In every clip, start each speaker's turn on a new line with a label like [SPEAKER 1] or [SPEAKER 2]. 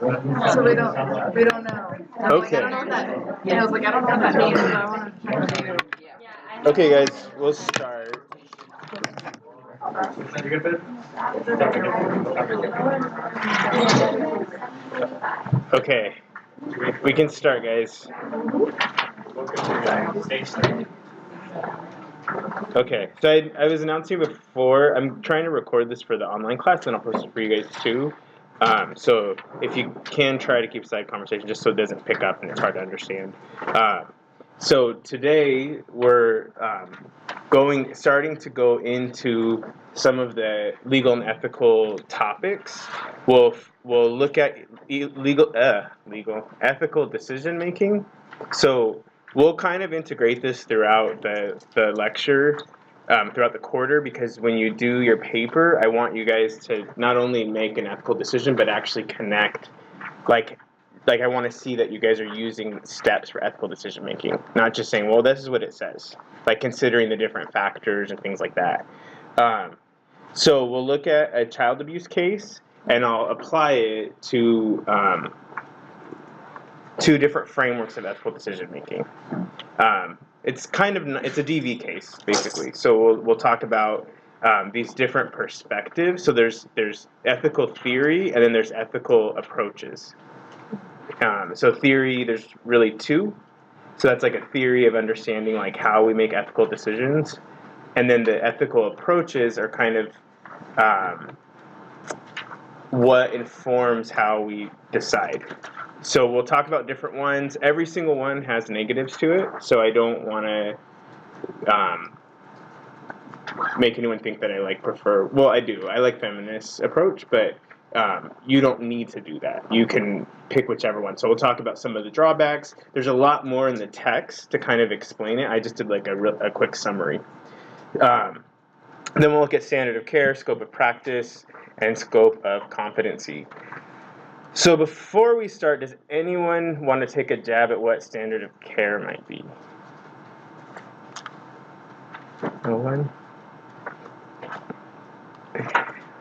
[SPEAKER 1] So we don't know. And I'm like, I don't know what that means. And I was like, I don't know what that means, but I want to check you.
[SPEAKER 2] Okay, guys, we'll start. Okay, we can start, guys. Okay, so I was announcing before, I'm trying to record this for the online class, and I'll post it for you guys too. So if you can try to keep side conversation just so it doesn't pick up and it's hard to understand. So today we're starting to go into some of the legal and ethical topics. We'll look at legal ethical decision making. So we'll kind of integrate this throughout the lecture, throughout the quarter, because when you do your paper, I want you guys to not only make an ethical decision, but actually connect, like I want to see that you guys are using steps for ethical decision making, not just saying, well, this is what it says, like considering the different factors and things like that. So we'll look at a child abuse case, and I'll apply it to two different frameworks of ethical decision making. It's a DV case basically. So we'll talk about these different perspectives. So there's ethical theory, and then there's ethical approaches. So theory, there's really two. So that's like a theory of understanding like how we make ethical decisions, and then the ethical approaches are kind of what informs how we decide. So we'll talk about different ones. Every single one has negatives to it, so I don't want to make anyone think that I prefer. Well, I do. I like feminist approach, but you don't need to do that. You can pick whichever one. So we'll talk about some of the drawbacks. There's a lot more in the text to kind of explain it. I just did a quick summary. Then we'll look at standard of care, scope of practice, and scope of competency. So before we start, does anyone want to take a jab at what standard of care might be? No one?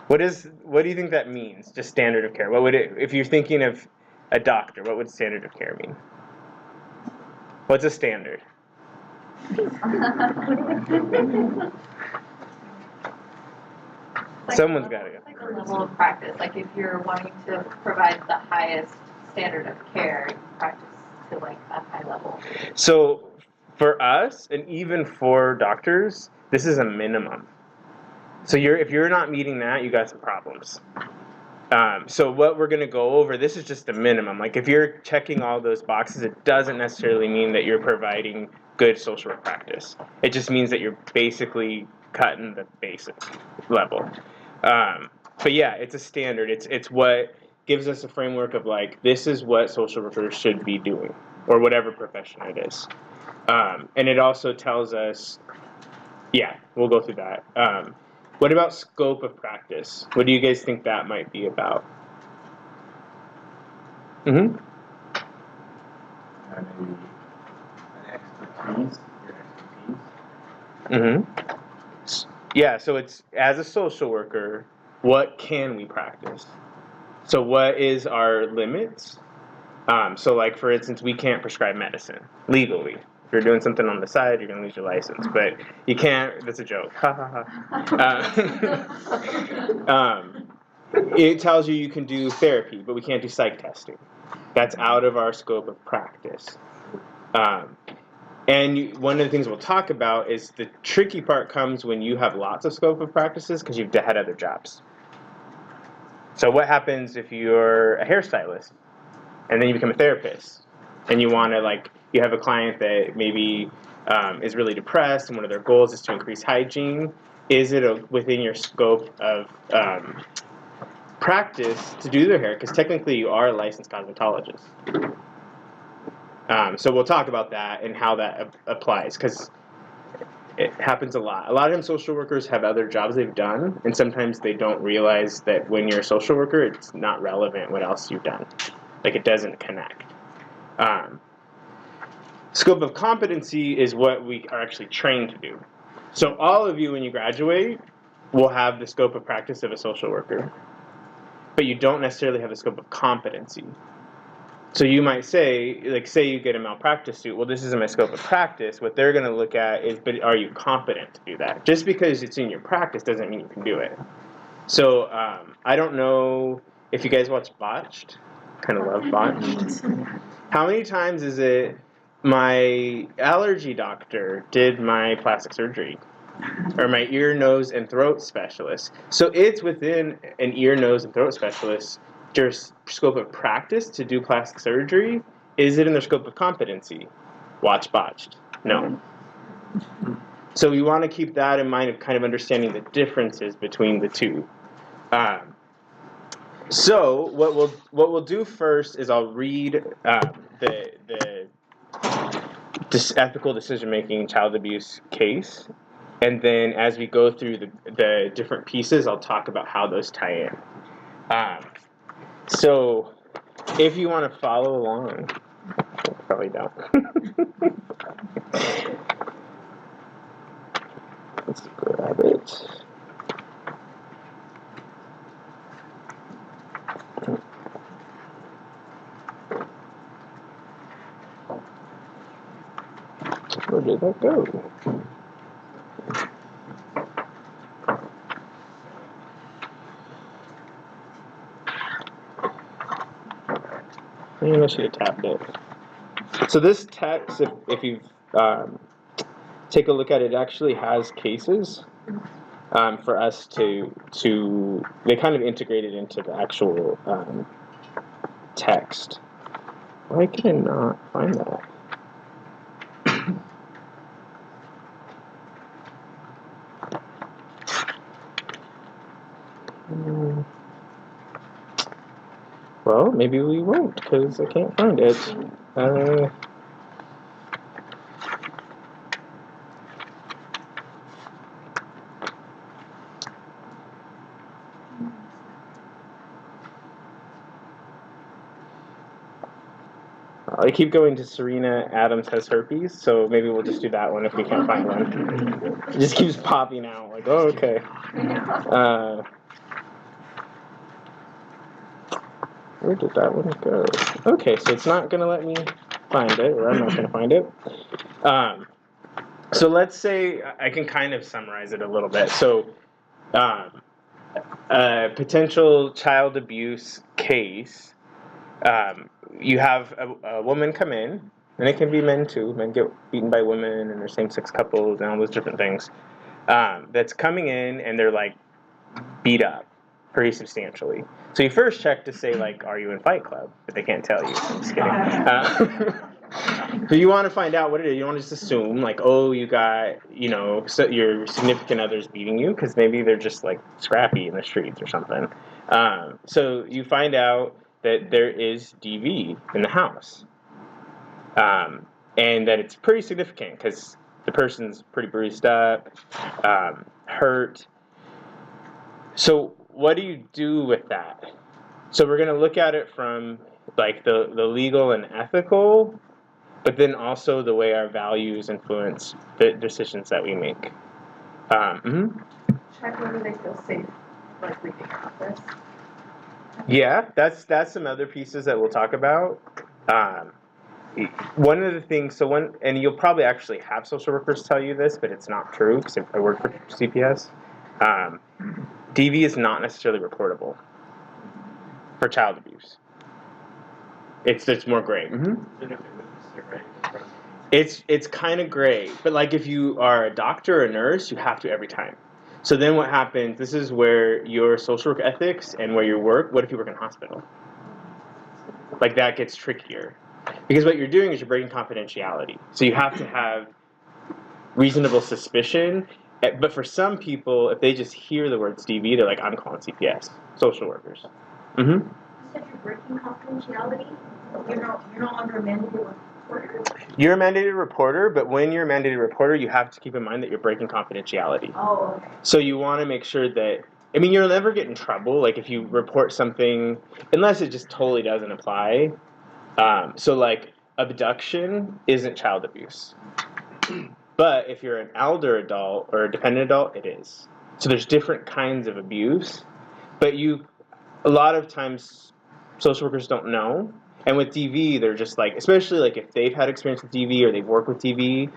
[SPEAKER 2] What do you think that means, just standard of care? What would it, if you're thinking of a doctor, what would standard of care mean? What's a standard? Someone's got to go.
[SPEAKER 3] Like a level of practice. Like if you're wanting to provide the highest standard of care, you practice to like a high level.
[SPEAKER 2] So for us, and even for doctors, this is a minimum. So if you're not meeting that, you got some problems. So what we're going to go over, this is just a minimum. Like if you're checking all those boxes, it doesn't necessarily mean that you're providing good social work practice. It just means that you're basically cutting the basic level. But yeah, it's a standard. It's what gives us a framework of like, this is what social workers should be doing, or whatever profession it is. And it also tells us, yeah, we'll go through that. What about scope of practice? What do you guys think that might be about? Mm-hmm.
[SPEAKER 4] An expertise,
[SPEAKER 2] Mm-hmm. Yeah, so it's, as a social worker, what can we practice? So what is our limits? So like, for instance, we can't prescribe medicine legally. If you're doing something on the side, you're going to lose your license. But you can't, that's a joke. It tells you can do therapy, but we can't do psych testing. That's out of our scope of practice. And one of the things we'll talk about is the tricky part comes when you have lots of scope of practices because you've had other jobs. So what happens if you're a hairstylist and then you become a therapist and you want to you have a client that maybe is really depressed and one of their goals is to increase hygiene? Is it within your scope of practice to do their hair? Because technically you are a licensed cosmetologist. So we'll talk about that and how that applies, because it happens a lot. A lot of times social workers have other jobs they've done, and sometimes they don't realize that when you're a social worker, it's not relevant what else you've done. Like, it doesn't connect. Scope of competency is what we are actually trained to do. So all of you, when you graduate, will have the scope of practice of a social worker. but you don't necessarily have a scope of competency. So you might say, like, say you get a malpractice suit. Well, this isn't my scope of practice. What they're going to look at is, but are you competent to do that? Just because it's in your practice doesn't mean you can do it. So I don't know if you guys watch Botched. Kind of love Botched. How many times is it my allergy doctor did my plastic surgery? Or my ear, nose, and throat specialist. So it's within an ear, nose, and throat specialist their scope of practice to do plastic surgery. Is it in their scope of competency? Watch Botched. No. So we want to keep that in mind of kind of understanding the differences between the two. So what we'll do first is I'll read the ethical decision making child abuse case. And then as we go through the different pieces, I'll talk about how those tie in. So if you want to follow along, probably don't. Let's grab it. Where did that go? Maybe I should have tapped it. So this text, if you take a look at it, actually has cases for us to they kind of integrate it into the actual text. Why can I not find that? Well, maybe we won't, because I can't find it. I keep going to Serena Adams has herpes, so maybe we'll just do that one if we can't find one. It just keeps popping out, like, oh, okay. Where did that one go? Okay, so it's not going to let me find it, or I'm not going to find it. So let's say I can kind of summarize it a little bit. So a potential child abuse case, you have a woman come in, and it can be men too. Men get beaten by women, and there's same-sex couples, and all those different things. That's coming in, and they're like beat up pretty substantially. So you first check to say, like, are you in Fight Club? But they can't tell you. I'm just kidding. So you want to find out what it is. You don't want to just assume, like, oh, you got, so your significant other's beating you, because maybe they're just, like, scrappy in the streets or something. So you find out that there is DV in the house. And that it's pretty significant, because the person's pretty bruised up, hurt. So what do you do with that? So we're going to look at it from like the legal and ethical, but then also the way our values influence the decisions that we make.
[SPEAKER 1] Check whether they feel safe, like leaving your office.
[SPEAKER 2] Yeah, that's some other pieces that we'll talk about. One of the things, and you'll probably actually have social workers tell you this, but it's not true because I work for CPS. DV is not necessarily reportable for child abuse. It's more gray. It's kind of gray, but like if you are a doctor or a nurse, you have to every time. So then what happens? This is where your social work ethics and where you work. What if you work in a hospital? Like that gets trickier. Because what you're doing is you're breaking confidentiality. So you have to have reasonable suspicion. But for some people, if they just hear the words DV, they're like, I'm calling CPS, social workers.
[SPEAKER 5] You said you're breaking confidentiality? You're no longer a mandated reporter?
[SPEAKER 2] You're a mandated reporter, but when you're a mandated reporter, you have to keep in mind that you're breaking confidentiality.
[SPEAKER 5] Oh, okay.
[SPEAKER 2] So you want to make sure that, you'll never get in trouble, like if you report something, unless it just totally doesn't apply. So like abduction isn't child abuse. But if you're an elder adult or a dependent adult, it is. So there's different kinds of abuse. But a lot of times social workers don't know. And with DV, they're just like, especially like if they've had experience with DV or they've worked with DV,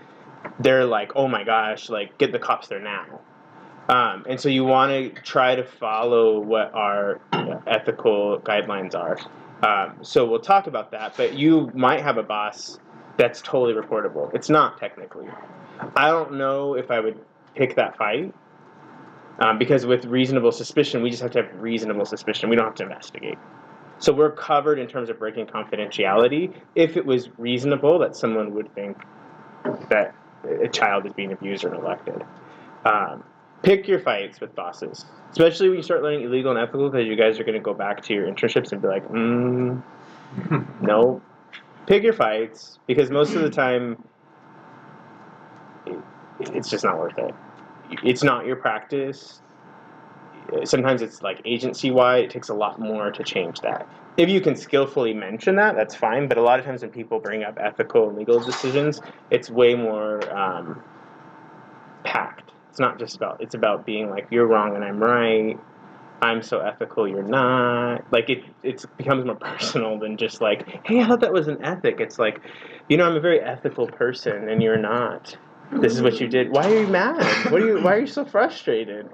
[SPEAKER 2] they're like, oh my gosh, like get the cops there now. And so you want to try to follow what our ethical guidelines are. So we'll talk about that, but you might have a boss that's totally reportable. It's not technically. I don't know if I would pick that fight because with reasonable suspicion, we just have to have reasonable suspicion. We don't have to investigate. So we're covered in terms of breaking confidentiality if it was reasonable that someone would think that a child is being abused or neglected. Pick your fights with bosses, especially when you start learning illegal and ethical, because you guys are going to go back to your internships and be like, no. Pick your fights, because most of the time, it's just not worth it. It's not your practice. Sometimes it's like agency-wide. It takes a lot more to change that. If you can skillfully mention that, that's fine, but a lot of times when people bring up ethical and legal decisions, it's way more packed. It's not just about, it's about being like, you're wrong and I'm right, I'm so ethical, you're not. Like, it becomes more personal than just like, hey, I thought that was an ethic. It's like, I'm a very ethical person and you're not. This is what you did. Why are you mad? Why are you so frustrated?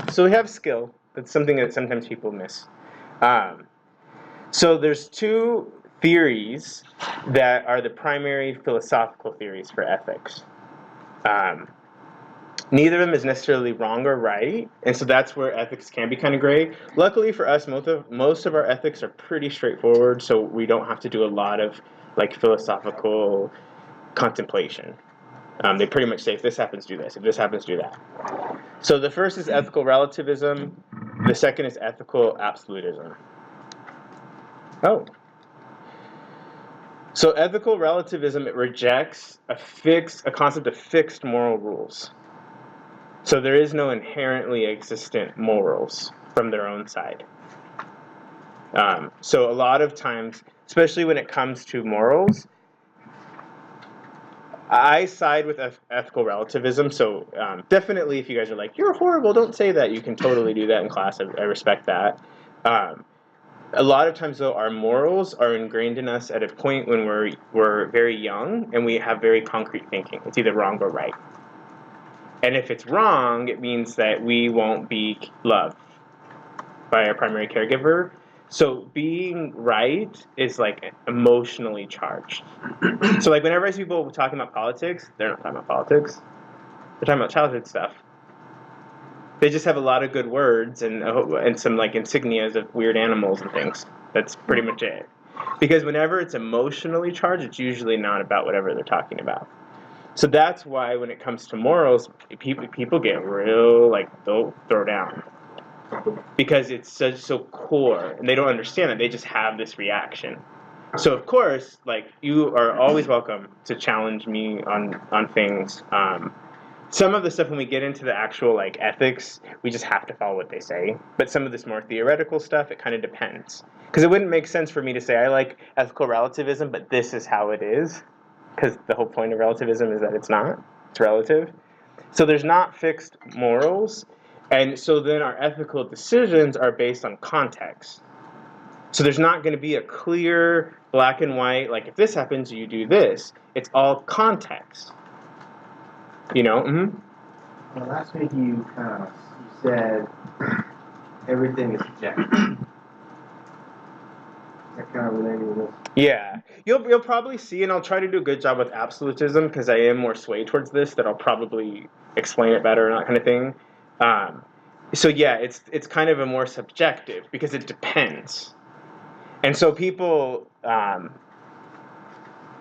[SPEAKER 2] So we have skill. That's something that sometimes people miss. So there's two theories that are the primary philosophical theories for ethics. Neither of them is necessarily wrong or right, and so that's where ethics can be kind of gray. Luckily for us, most of our ethics are pretty straightforward, so we don't have to do a lot of like philosophical contemplation. They pretty much say, if this happens, do this. If this happens, do that. So the first is ethical relativism. The second is ethical absolutism. Oh. So ethical relativism, it rejects a concept of fixed moral rules. So there is no inherently existent morals from their own side. So a lot of times, especially when it comes to morals, I side with ethical relativism. So definitely if you guys are like, you're horrible, don't say that, you can totally do that in class. I respect that. A lot of times, though, our morals are ingrained in us at a point when we're very young and we have very concrete thinking. It's either wrong or right. And if it's wrong, it means that we won't be loved by our primary caregiver. So being right is like emotionally charged. So like whenever I see people talking about politics, they're not talking about politics. They're talking about childhood stuff. They just have a lot of good words and some like insignias of weird animals and things. That's pretty much it. Because whenever it's emotionally charged, it's usually not about whatever they're talking about. So that's why when it comes to morals, people get real, like, they'll throw down. Because it's so core, and they don't understand it. They just have this reaction. So, of course, like, you are always welcome to challenge me on things. Some of the stuff, when we get into the actual, like, ethics, we just have to follow what they say. But some of this more theoretical stuff, it kind of depends. Because it wouldn't make sense for me to say, I like ethical relativism, but this is how it is. Because the whole point of relativism is that it's not. It's relative. So there's not fixed morals. And so then our ethical decisions are based on context. So there's not going to be a clear black and white, like, if this happens, you do this. It's all context. Mm-hmm.
[SPEAKER 4] Well, last week you said everything is subjective. That kind of related to this.
[SPEAKER 2] Yeah, you'll probably see, and I'll try to do a good job with absolutism because I am more swayed towards this. That I'll probably explain it better and that kind of thing. So yeah, it's kind of a more subjective because it depends, and so people.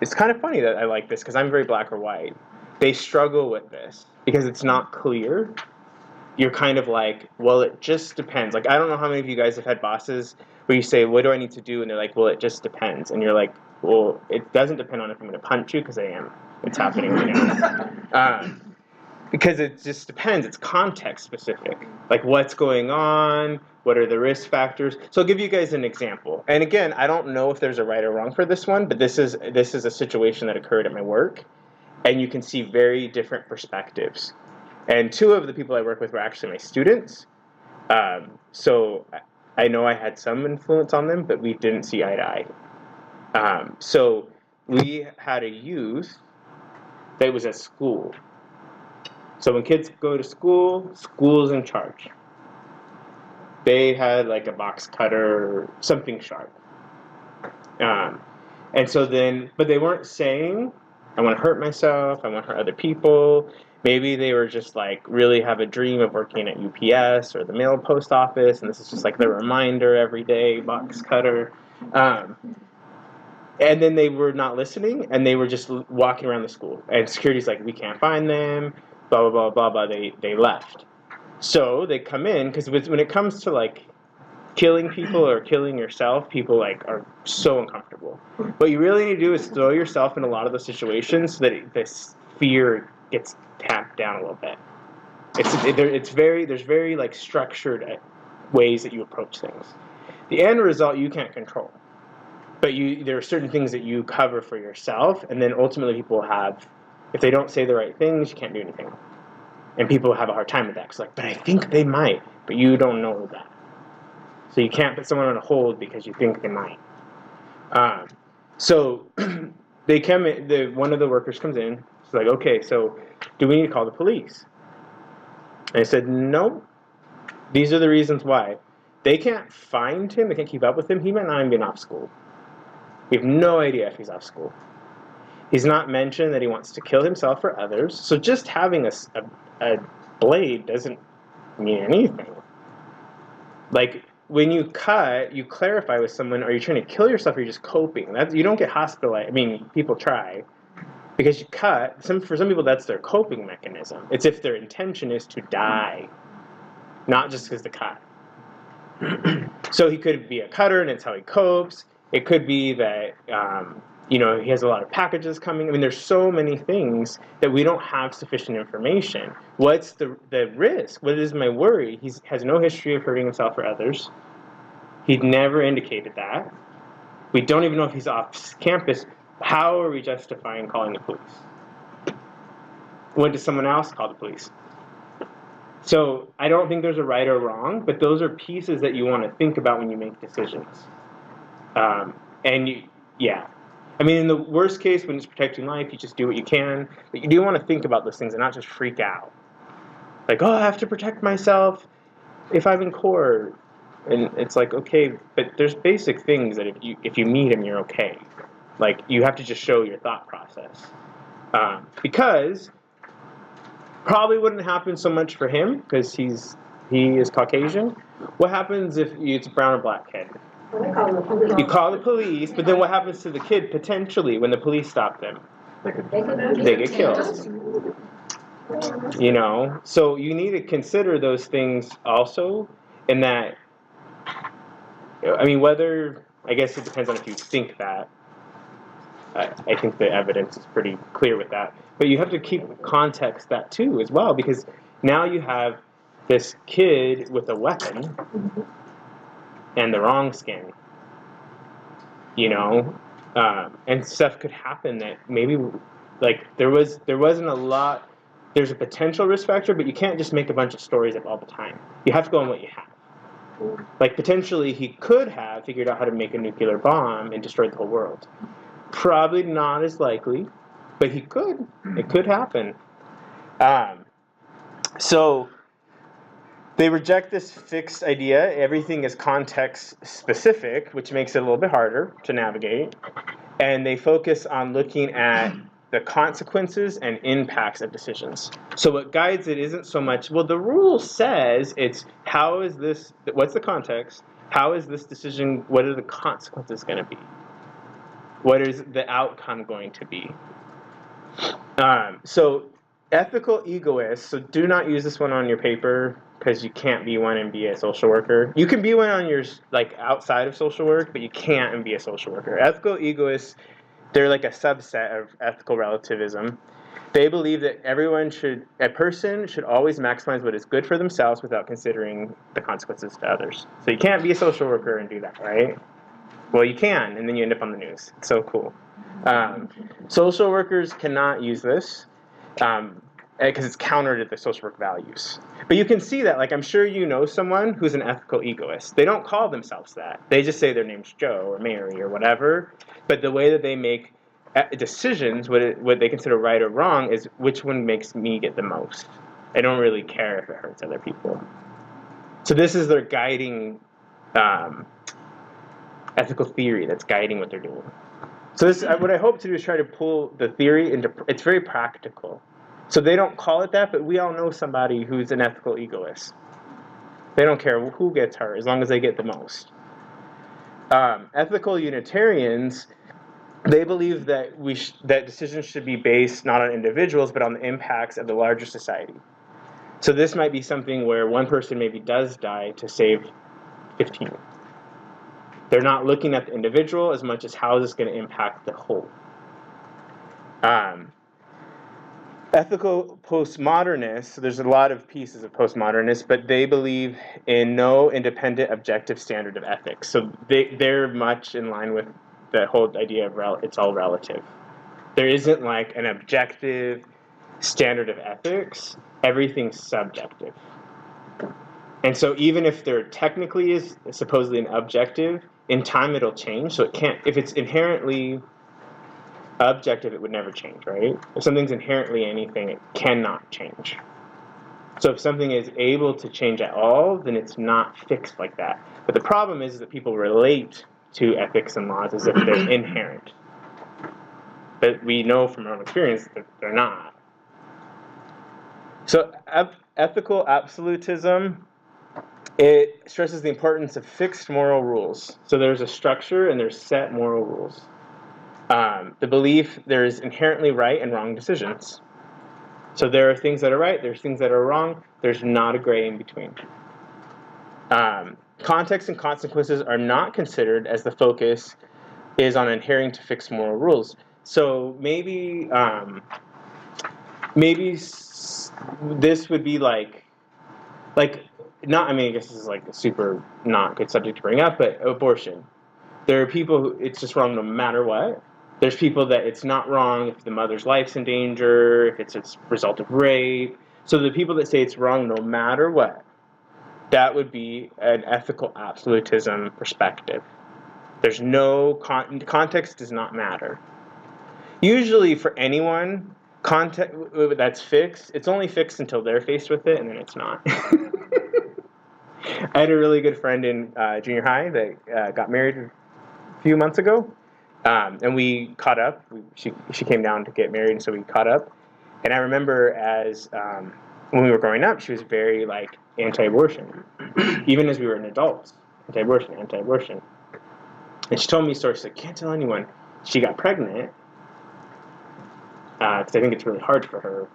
[SPEAKER 2] It's kind of funny that I like this because I'm very black or white. They struggle with this because it's not clear. You're kind of like, well, it just depends. Like, I don't know how many of you guys have had bosses where you say, what do I need to do? And they're like, well, it just depends. And you're like, well, it doesn't depend on if I'm going to punch you, because I am. It's happening right now. Because it just depends. It's context specific. Like, what's going on? What are the risk factors? So I'll give you guys an example. And again, I don't know if there's a right or wrong for this one, but this is a situation that occurred at my work. And you can see very different perspectives. And two of the people I work with were actually my students. So I know I had some influence on them, but we didn't see eye to eye. So we had a youth that was at school. So when kids go to school, school's in charge. They had like a box cutter, something sharp. And so then, but they weren't saying, I want to hurt myself, I want to hurt other people. Maybe they were just like really have a dream of working at UPS or the mail post office, and this is just like the reminder every day, box cutter. And then they were not listening, and they were just walking around the school. And security's like, we can't find them, blah, blah, blah, blah, blah. They left. So they come in, because when it comes to like killing people or killing yourself, people like are so uncomfortable. What you really need to do is throw yourself in a lot of those situations so that this fear gets tamped down a little bit. There's very like structured ways that you approach things. The end result you can't control, but there are certain things that you cover for yourself, and then ultimately people have, if they don't say the right things, you can't do anything, and people have a hard time with that. It's like, but I think they might, but you don't know that. So you can't put someone on a hold because you think they might. So they come in, one of the workers comes in. It's like, okay, so do we need to call the police? And I said, no. These are the reasons why. They can't find him. They can't keep up with him. He might not even be off school. We have no idea if he's off school. He's not mentioned that he wants to kill himself or others. So just having a blade doesn't mean anything. Like, when you cut, you clarify with someone, are you trying to kill yourself or are you just coping? You don't get hospitalized. I mean, people try. Because you cut, for some people that's their coping mechanism. It's if their intention is to die, not just because the cut. So he could be a cutter and it's how he copes. It could be that, he has a lot of packages coming. I mean, there's so many things that we don't have sufficient information. What's the risk? What is my worry? He has no history of hurting himself or others. He'd never indicated that. We don't even know if he's off campus. How are we justifying calling the police? When does someone else call the police? So I don't think there's a right or wrong, but those are pieces that you want to think about when you make decisions. I mean, in the worst case, when it's protecting life, you just do what you can. But you do want to think about those things and not just freak out. Like, oh, I have to protect myself if I'm in court. And it's like, okay, but there's basic things that if you meet them, you're okay. Like, you have to just show your thought process. Because probably wouldn't happen so much for him, because he is Caucasian. What happens if it's a brown or black kid? You call the police, but then what happens to the kid potentially when the police stop them? They get killed. So you need to consider those things also, in that, I mean, I guess it depends on if you think that. I think the evidence is pretty clear with that. But you have to keep context that too as well, because now you have this kid with a weapon and the wrong skin, and stuff could happen that maybe, like, there wasn't a lot. There's a potential risk factor, but you can't just make a bunch of stories up all the time. You have to go on what you have. Like, potentially he could have figured out how to make a nuclear bomb and destroyed the whole world. Probably not as likely, but he could. It could happen. So they reject this fixed idea. Everything is context specific, which makes it a little bit harder to navigate. And they focus on looking at the consequences and impacts of decisions. So what guides it isn't so much, well, the rule says it's what's the context? How is this decision, what are the consequences going to be? What is the outcome going to be? So ethical egoists, so do not use this one on your paper, because you can't be one and be a social worker. You can be one on your, outside of social work, but you can't and be a social worker. Ethical egoists, they're like a subset of ethical relativism. They believe that a person should always maximize what is good for themselves without considering the consequences to others. So you can't be a social worker and do that, right? Well, you can, and then you end up on the news. It's so cool. Social workers cannot use this. because it's counter to the social work values. But you can see that, like, I'm sure you know someone who's an ethical egoist. They don't call themselves that. They just say their name's Joe or Mary or whatever. But the way that they make decisions, what they consider right or wrong, is which one makes me get the most. I don't really care if it hurts other people. So this is their guiding ethical theory that's guiding what they're doing. So this, what I hope to do is try to pull the theory into, it's very practical. So they don't call it that, but we all know somebody who's an ethical egoist. They don't care who gets hurt as long as they get the most. Ethical Unitarians, they believe that that decisions should be based not on individuals, but on the impacts of the larger society. So this might be something where one person maybe does die to save 15. They're not looking at the individual as much as how is this going to impact the whole. Ethical postmodernists, so there's a lot of pieces of postmodernists, but they believe in no independent objective standard of ethics. So they're much in line with the whole idea of it's all relative. There isn't like an objective standard of ethics. Everything's subjective. And so even if there technically is supposedly an objective, in time it'll change. So it can't, if it's inherently objective, it would never change, right? If something's inherently anything, it cannot change. So if something is able to change at all, then it's not fixed like that. But the problem is that people relate to ethics and laws as if they're inherent. But we know from our own experience that they're not. So ethical absolutism, it stresses the importance of fixed moral rules. So there's a structure and there's set moral rules. The belief there's inherently right and wrong decisions. So there are things that are right, there's things that are wrong, there's not a gray in between. Context and consequences are not considered as the focus is on adhering to fixed moral rules. So maybe this would be like not, I mean, I guess this is like a super not good subject to bring up, but abortion. There are people who it's just wrong no matter what. There's people that it's not wrong if the mother's life's in danger, if it's a result of rape. So the people that say it's wrong no matter what, that would be an ethical absolutism perspective. There's no context does not matter. Usually for anyone, context that's fixed, it's only fixed until they're faced with it, and then it's not. I had a really good friend in junior high that got married a few months ago, and we caught up. She came down to get married, and so we caught up. And I remember as when we were growing up, she was very like anti-abortion, even as we were adults. Anti-abortion. And she told me stories. She's like, can't tell anyone. She got pregnant because I think it's really hard for her.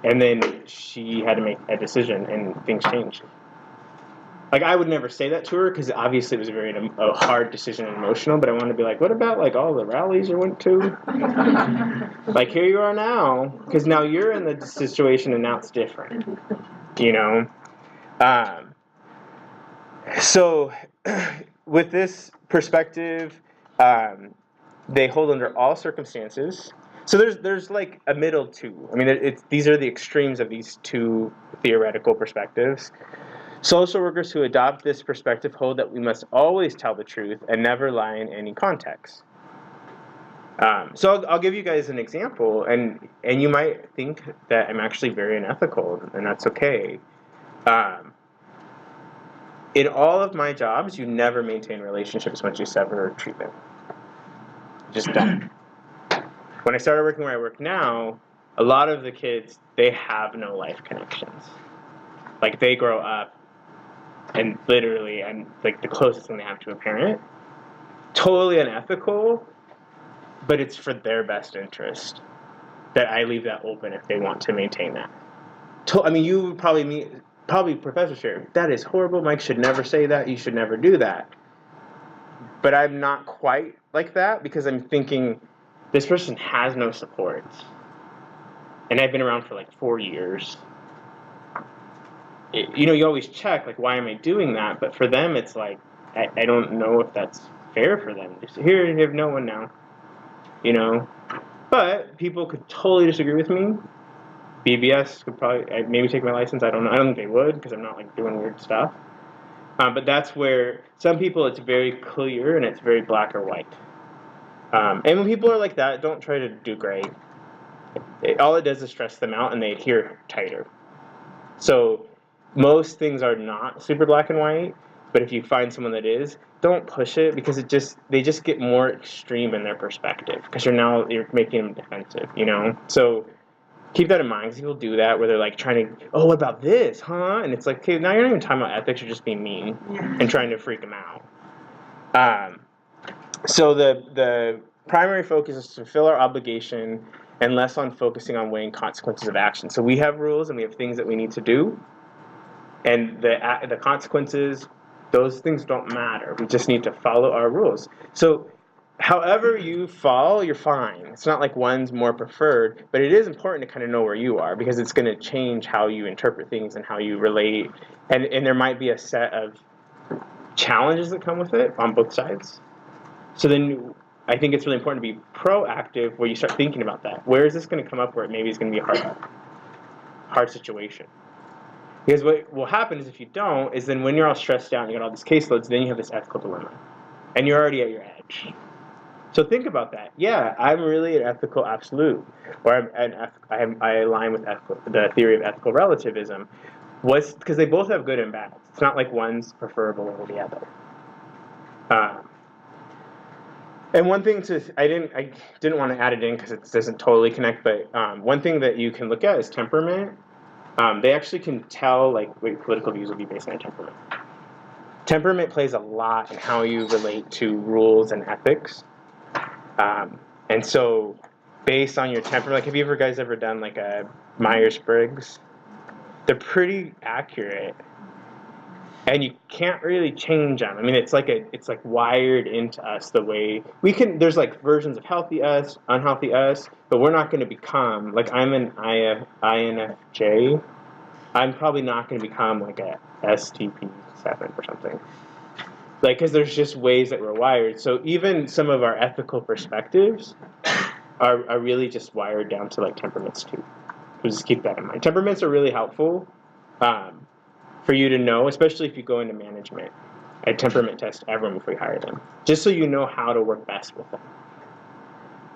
[SPEAKER 2] And then she had to make a decision, and things changed. Like, I would never say that to her because obviously it was a hard decision and emotional, but I wanted to be like, what about, like, all the rallies you went to? Like, here you are now, because now you're in the situation and now it's different, you know? So, with this perspective, they hold under all circumstances. So there's like a middle two. I mean, these are the extremes of these two theoretical perspectives. Social workers who adopt this perspective hold that we must always tell the truth and never lie in any context. So I'll give you guys an example, and you might think that I'm actually very unethical, and that's okay. In all of my jobs, you never maintain relationships once you sever treatment. You just don't. When I started working where I work now, a lot of the kids, they have no life connections. Like, they grow up and literally, and like the closest thing they have to a parent. Totally unethical, but it's for their best interest that I leave that open if they want to maintain that. I mean, you would probably Professor Sherry, that is horrible. Mike should never say that. You should never do that. But I'm not quite like that because I'm thinking this person has no support. And I've been around for like 4 years. You always check, like, why am I doing that? But for them, it's like, I don't know if that's fair for them. Just, here, you have no one now. But people could totally disagree with me. BBS could probably maybe take my license. I don't know. I don't think they would because I'm not like doing weird stuff. But that's where some people it's very clear and it's very black or white. And when people are like that, don't try to do gray. All it does is stress them out and they adhere tighter. So most things are not super black and white, but if you find someone that is, don't push it because they just get more extreme in their perspective because you're making them defensive, you know? So keep that in mind because people do that where they're like trying to, oh, what about this, huh? And it's like, okay, now you're not even talking about ethics, you're just being mean and trying to freak them out. So the primary focus is to fulfill our obligation and less on focusing on weighing consequences of action. So we have rules and we have things that we need to do, and the consequences, those things don't matter. We just need to follow our rules. So however you fall, you're fine. It's not like one's more preferred, but it is important to kind of know where you are because it's going to change how you interpret things and how you relate, and there might be a set of challenges that come with it on both sides. So then I think it's really important to be proactive where you start thinking about that. Where is this going to come up where it maybe it's going to be a hard situation? Because what will happen is if you don't, is then when you're all stressed out and you got all these caseloads, then you have this ethical dilemma. And you're already at your edge. So think about that. Yeah, I'm really an ethical absolute. Or I align with the theory of ethical relativism. Because they both have good and bad. It's not like one's preferable over the other. And one thing I didn't want to add it in because it doesn't totally connect, but one thing that you can look at is temperament. They actually can tell like what political views will be based on your temperament. Temperament plays a lot in how you relate to rules and ethics. And so based on your temperament, like have you guys ever done like a Myers-Briggs? They're pretty accurate. And you can't really change them. I mean, it's like wired into us the way we can. There's like versions of healthy us, unhealthy us, but we're not going to become like I'm an INFJ. I'm probably not going to become like a STP7 or something. Like, because there's just ways that we're wired. So even some of our ethical perspectives are really just wired down to like temperaments too. So just keep that in mind. Temperaments are really helpful. For you to know, especially if you go into management, I temperament test everyone before you hire them, just so you know how to work best with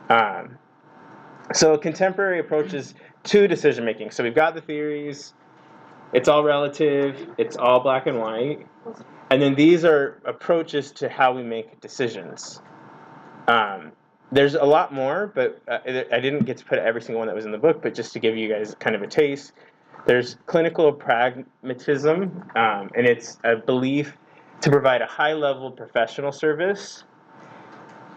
[SPEAKER 2] them. So contemporary approaches to decision making. So we've got the theories, it's all relative, it's all black and white, and then these are approaches to how we make decisions. There's a lot more, but I didn't get to put every single one that was in the book, but just to give you guys kind of a taste. There's clinical pragmatism, and it's a belief to provide a high-level professional service.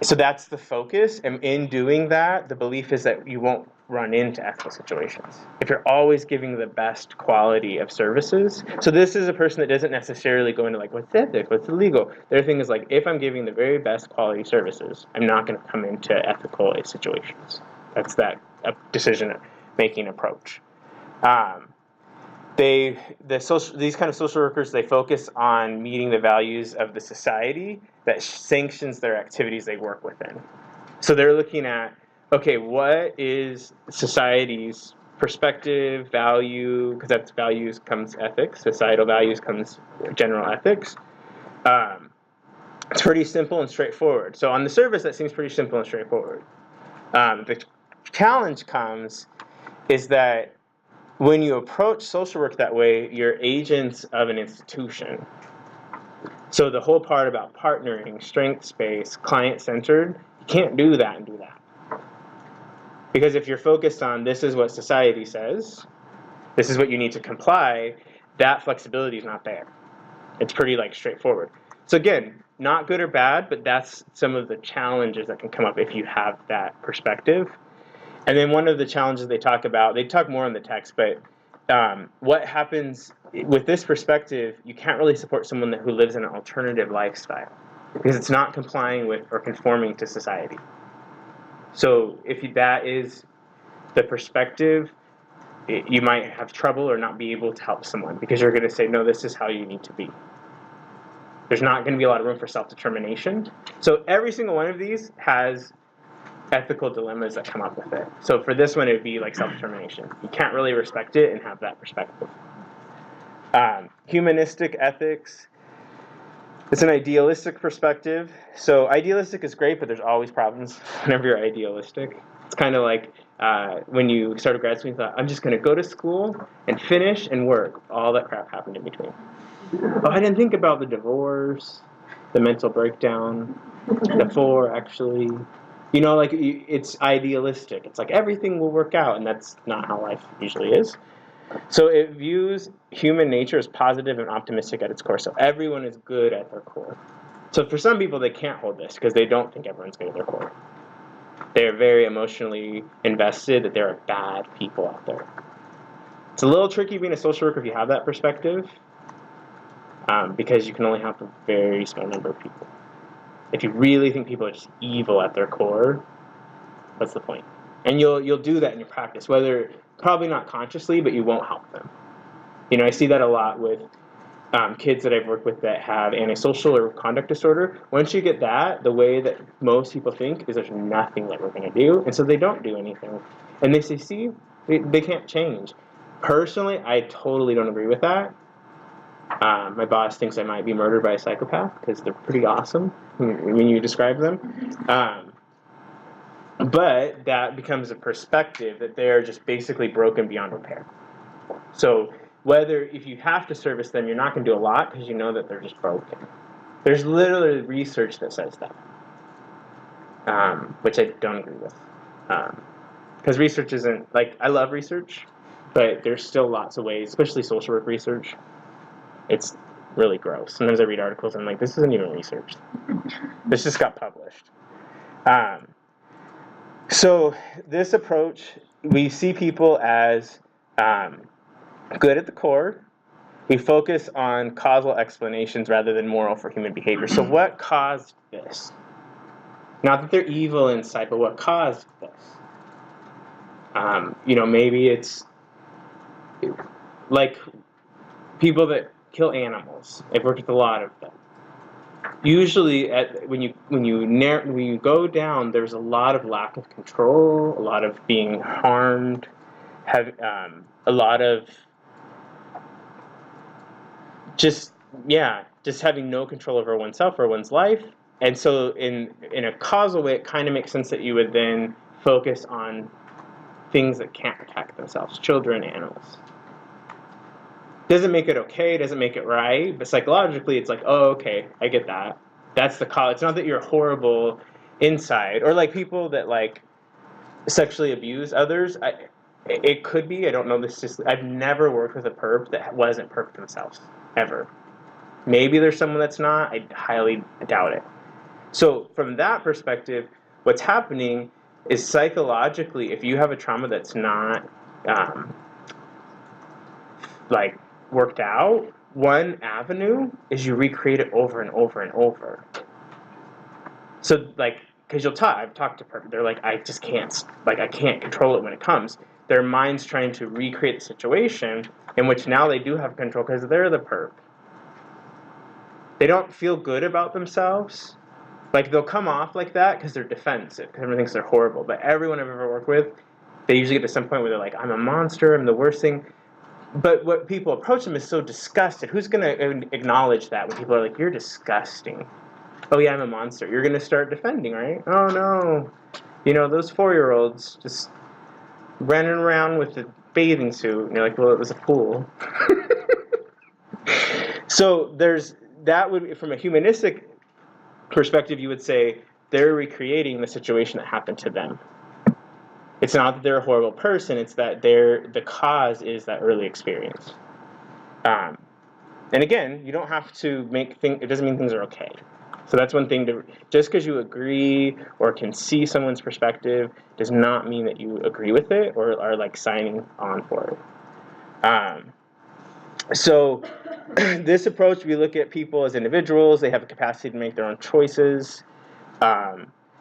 [SPEAKER 2] So that's the focus, and in doing that, the belief is that you won't run into ethical situations. If you're always giving the best quality of services, so this is a person that doesn't necessarily go into like, what's ethics, what's illegal? Their thing is like, if I'm giving the very best quality services, I'm not going to come into ethical situations. That's that decision-making approach. These kind of social workers, they focus on meeting the values of the society that sanctions their activities they work within. So they're looking at, okay, what is society's perspective, value, because that's values comes ethics, societal values comes general ethics. It's pretty simple and straightforward. So on the surface, that seems pretty simple and straightforward. The challenge comes is that when you approach social work that way, you're agents of an institution. So the whole part about partnering, strengths-based, client-centered, you can't do that and do that. Because if you're focused on this is what society says, this is what you need to comply, that flexibility is not there. It's pretty like straightforward. So again, not good or bad, but that's some of the challenges that can come up if you have that perspective. And then one of the challenges they talk more in the text, but what happens with this perspective, you can't really support someone who lives in an alternative lifestyle because it's not complying with or conforming to society. So if that is the perspective, you might have trouble or not be able to help someone because you're going to say, no, this is how you need to be. There's not going to be a lot of room for self-determination. So every single one of these has ethical dilemmas that come up with it. So for this one, it would be like self-determination. You can't really respect it and have that perspective. Humanistic ethics. It's an idealistic perspective. So idealistic is great, but there's always problems whenever you're idealistic. It's kind of like when you started grad school, you thought, I'm just going to go to school and finish and work. All that crap happened in between. Oh, I didn't think about the divorce, the mental breakdown, the 4 actually. You know, like it's idealistic. It's like everything will work out, and that's not how life usually is. So it views human nature as positive and optimistic at its core. So everyone is good at their core. So for some people, they can't hold this because they don't think everyone's good at their core. They're very emotionally invested that there are bad people out there. It's a little tricky being a social worker if you have that perspective, because you can only have a very small number of people. If you really think people are just evil at their core, what's the point? And you'll do that in your practice, whether probably not consciously, but you won't help them. You know, I see that a lot with kids that I've worked with that have antisocial or conduct disorder. Once you get that, the way that most people think is there's nothing that we're going to do, and so they don't do anything. And they say, see, they can't change. Personally, I totally don't agree with that. My boss thinks I might be murdered by a psychopath because they're pretty awesome when you describe them. But that becomes a perspective that they're just basically broken beyond repair. So if you have to service them, you're not going to do a lot because you know that they're just broken. There's literally research that says that, which I don't agree with. Because research isn't, like, I love research, but there's still lots of ways, especially social work research. It's really gross. Sometimes I read articles and I'm like, this isn't even research. This just got published. So this approach, we see people as good at the core. We focus on causal explanations rather than moral for human behavior. So what caused this? Not that they're evil inside, but what caused this? Maybe it's like people that kill animals. I've worked with a lot of them. Usually, when you go down, there's a lot of lack of control, a lot of being harmed, a lot of just having no control over oneself or one's life. And so, in a causal way, it kind of makes sense that you would then focus on things that can't protect themselves, children, animals. Doesn't make it okay, doesn't make it right, but psychologically it's like, oh, okay, I get that. That's the cause. It's not that you're horrible inside, or like people that like sexually abuse others. It could be, I don't know this. I've never worked with a perp that wasn't perp themselves, ever. Maybe there's someone that's not, I highly doubt it. So from that perspective, what's happening is psychologically, if you have a trauma that's not worked out, one avenue is you recreate it over and over and over. So because I've talked to perp, they're like, I just can't, I can't control it when it comes. Their mind's trying to recreate the situation in which now they do have control because they're the perp. They don't feel good about themselves. They'll come off like that because they're defensive, because everyone thinks they're horrible. But everyone I've ever worked with, they usually get to some point where they're like, I'm a monster, I'm the worst thing. But what people approach them is so disgusted. Who's going to acknowledge that when people are like, you're disgusting? Oh yeah, I'm a monster. You're going to start defending, right? Oh no. Those 4-year-olds just running around with a bathing suit. And you're like, well, it was a pool. So that would, from a humanistic perspective, you would say they're recreating the situation that happened to them. It's not that they're a horrible person, it's that the cause is that early experience. And again, you don't have to it doesn't mean things are okay. So that's one thing just because you agree or can see someone's perspective does not mean that you agree with it or are signing on for it. So this approach, we look at people as individuals. They have a capacity to make their own choices.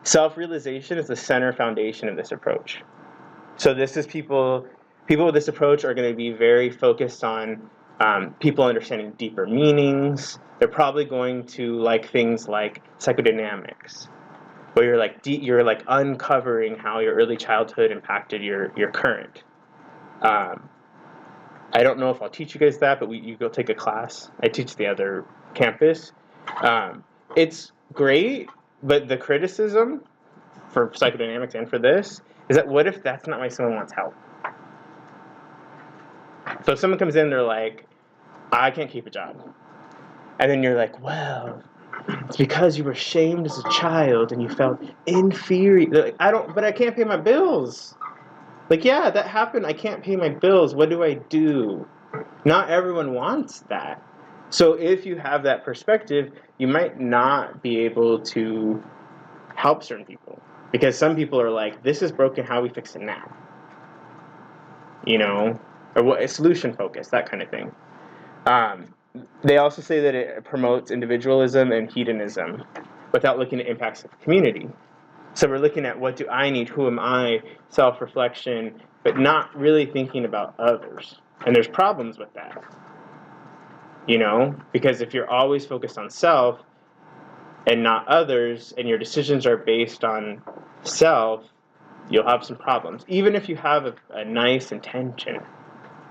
[SPEAKER 2] Self-realization is the center foundation of this approach. So this is people with this approach are going to be very focused on people understanding deeper meanings. They're probably going to like things like psychodynamics, where you're like you're like uncovering how your early childhood impacted your current. I don't know if I'll teach you guys that, but you go take a class. I teach the other campus. It's great, but the criticism for psychodynamics and for this is that what if that's not why someone wants help? So if someone comes in, they're like, I can't keep a job. And then you're like, well, it's because you were shamed as a child and you felt inferior. They're like, but I can't pay my bills. Like, yeah, that happened. I can't pay my bills. What do I do? Not everyone wants that. So if you have that perspective, you might not be able to help certain people. Because some people are like, this is broken, how do we fix it now? You know? Or what, solution focused, that kind of thing. They also say that it promotes individualism and hedonism without looking at impacts of the community. So we're looking at what do I need, who am I, self-reflection, but not really thinking about others. And there's problems with that. You know? Because if you're always focused on self and not others, and your decisions are based on self, you'll have some problems. Even if you have a nice intention,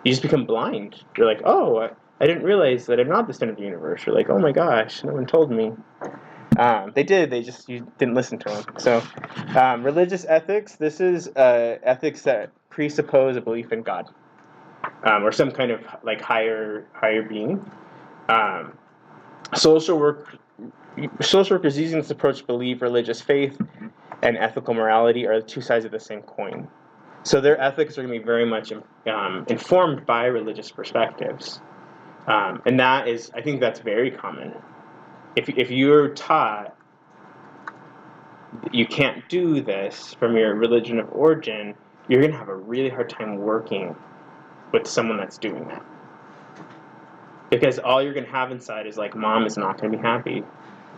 [SPEAKER 2] you just become blind. You're like, oh, I didn't realize that I'm not the center of the universe. You're like, oh my gosh, no one told me. They did, you didn't listen to them. So, religious ethics, this is ethics that presuppose a belief in God. Or some kind of like higher being. Social workers using this approach believe religious faith and ethical morality are the two sides of the same coin. So their ethics are going to be very much informed by religious perspectives. And that is, I think that's very common. If you're taught you can't do this from your religion of origin, you're going to have a really hard time working with someone that's doing that. Because all you're going to have inside is like, mom is not going to be happy.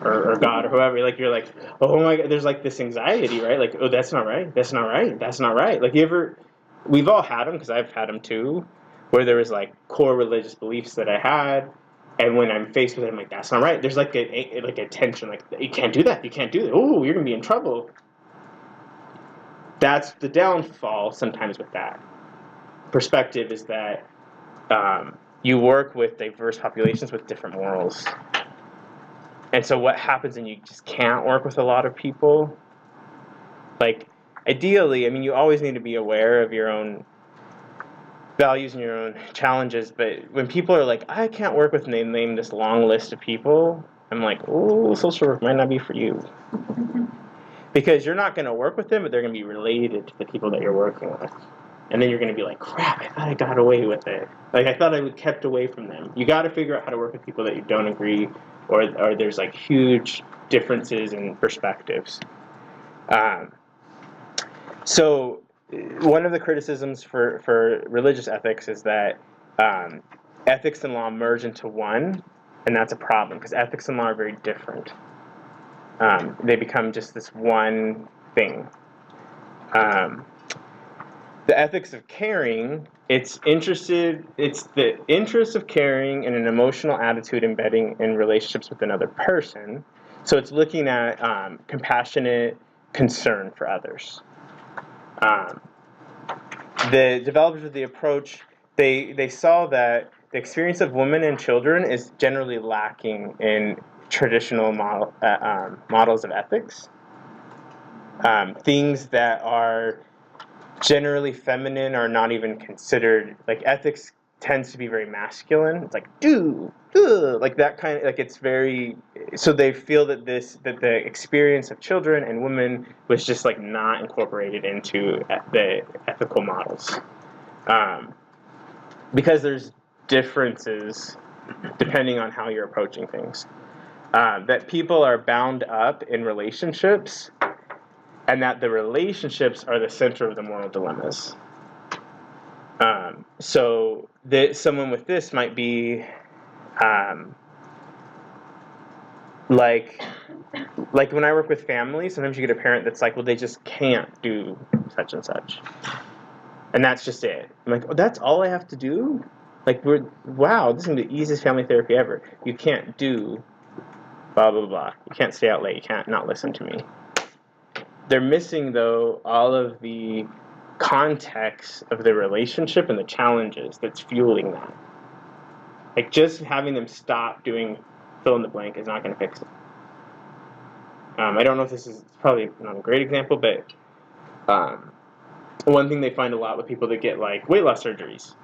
[SPEAKER 2] Or God, or whoever. Like, you're like, oh my God, there's like this anxiety, right? Like, oh, that's not right. That's not right. That's not right. Like, we've all had them, because I've had them too, where there was like core religious beliefs that I had, and when I'm faced with it, I'm like, that's not right. There's like a tension, like, you can't do that. You can't do that. Oh, you're going to be in trouble. That's the downfall sometimes with that perspective, is that you work with diverse populations with different morals. And so what happens when you just can't work with a lot of people? Like, ideally, I mean, you always need to be aware of your own values and your own challenges, but when people are like, I can't work with name this long list of people, I'm like, oh, social work might not be for you. Because you're not going to work with them, but they're going to be related to the people that you're working with. And then you're going to be like, crap, I thought I got away with it. Like, I thought I was kept away from them. You got to figure out how to work with people that you don't agree, or there's like huge differences in perspectives. So one of the criticisms for religious ethics is that ethics and law merge into one, and that's a problem, because ethics and law are very different. They become just this one thing. The ethics of caring, it's the interest of caring and an emotional attitude embedding in relationships with another person. So it's looking at compassionate concern for others. The developers of the approach, they saw that the experience of women and children is generally lacking in traditional models of ethics. Things that are generally feminine are not even considered. Like, ethics tends to be very masculine. It's like, like that kind of, like, it's very, so they feel that the experience of children and women was just like not incorporated into the ethical models. Because there's differences depending on how you're approaching things. That people are bound up in relationships, and that the relationships are the center of the moral dilemmas. So someone with this might be like when I work with families, sometimes you get a parent that's like, well, they just can't do such and such. And that's just it. I'm like, oh, that's all I have to do? Like, wow, this is the easiest family therapy ever. You can't do blah, blah, blah. You can't stay out late. You can't not listen to me. they're missing, though, all of the context of the relationship and the challenges that's fueling that. Like, just having them stop doing fill in the blank is not going to fix it. I don't know if this is probably not a great example, but one thing they find a lot with people that get like weight loss surgeries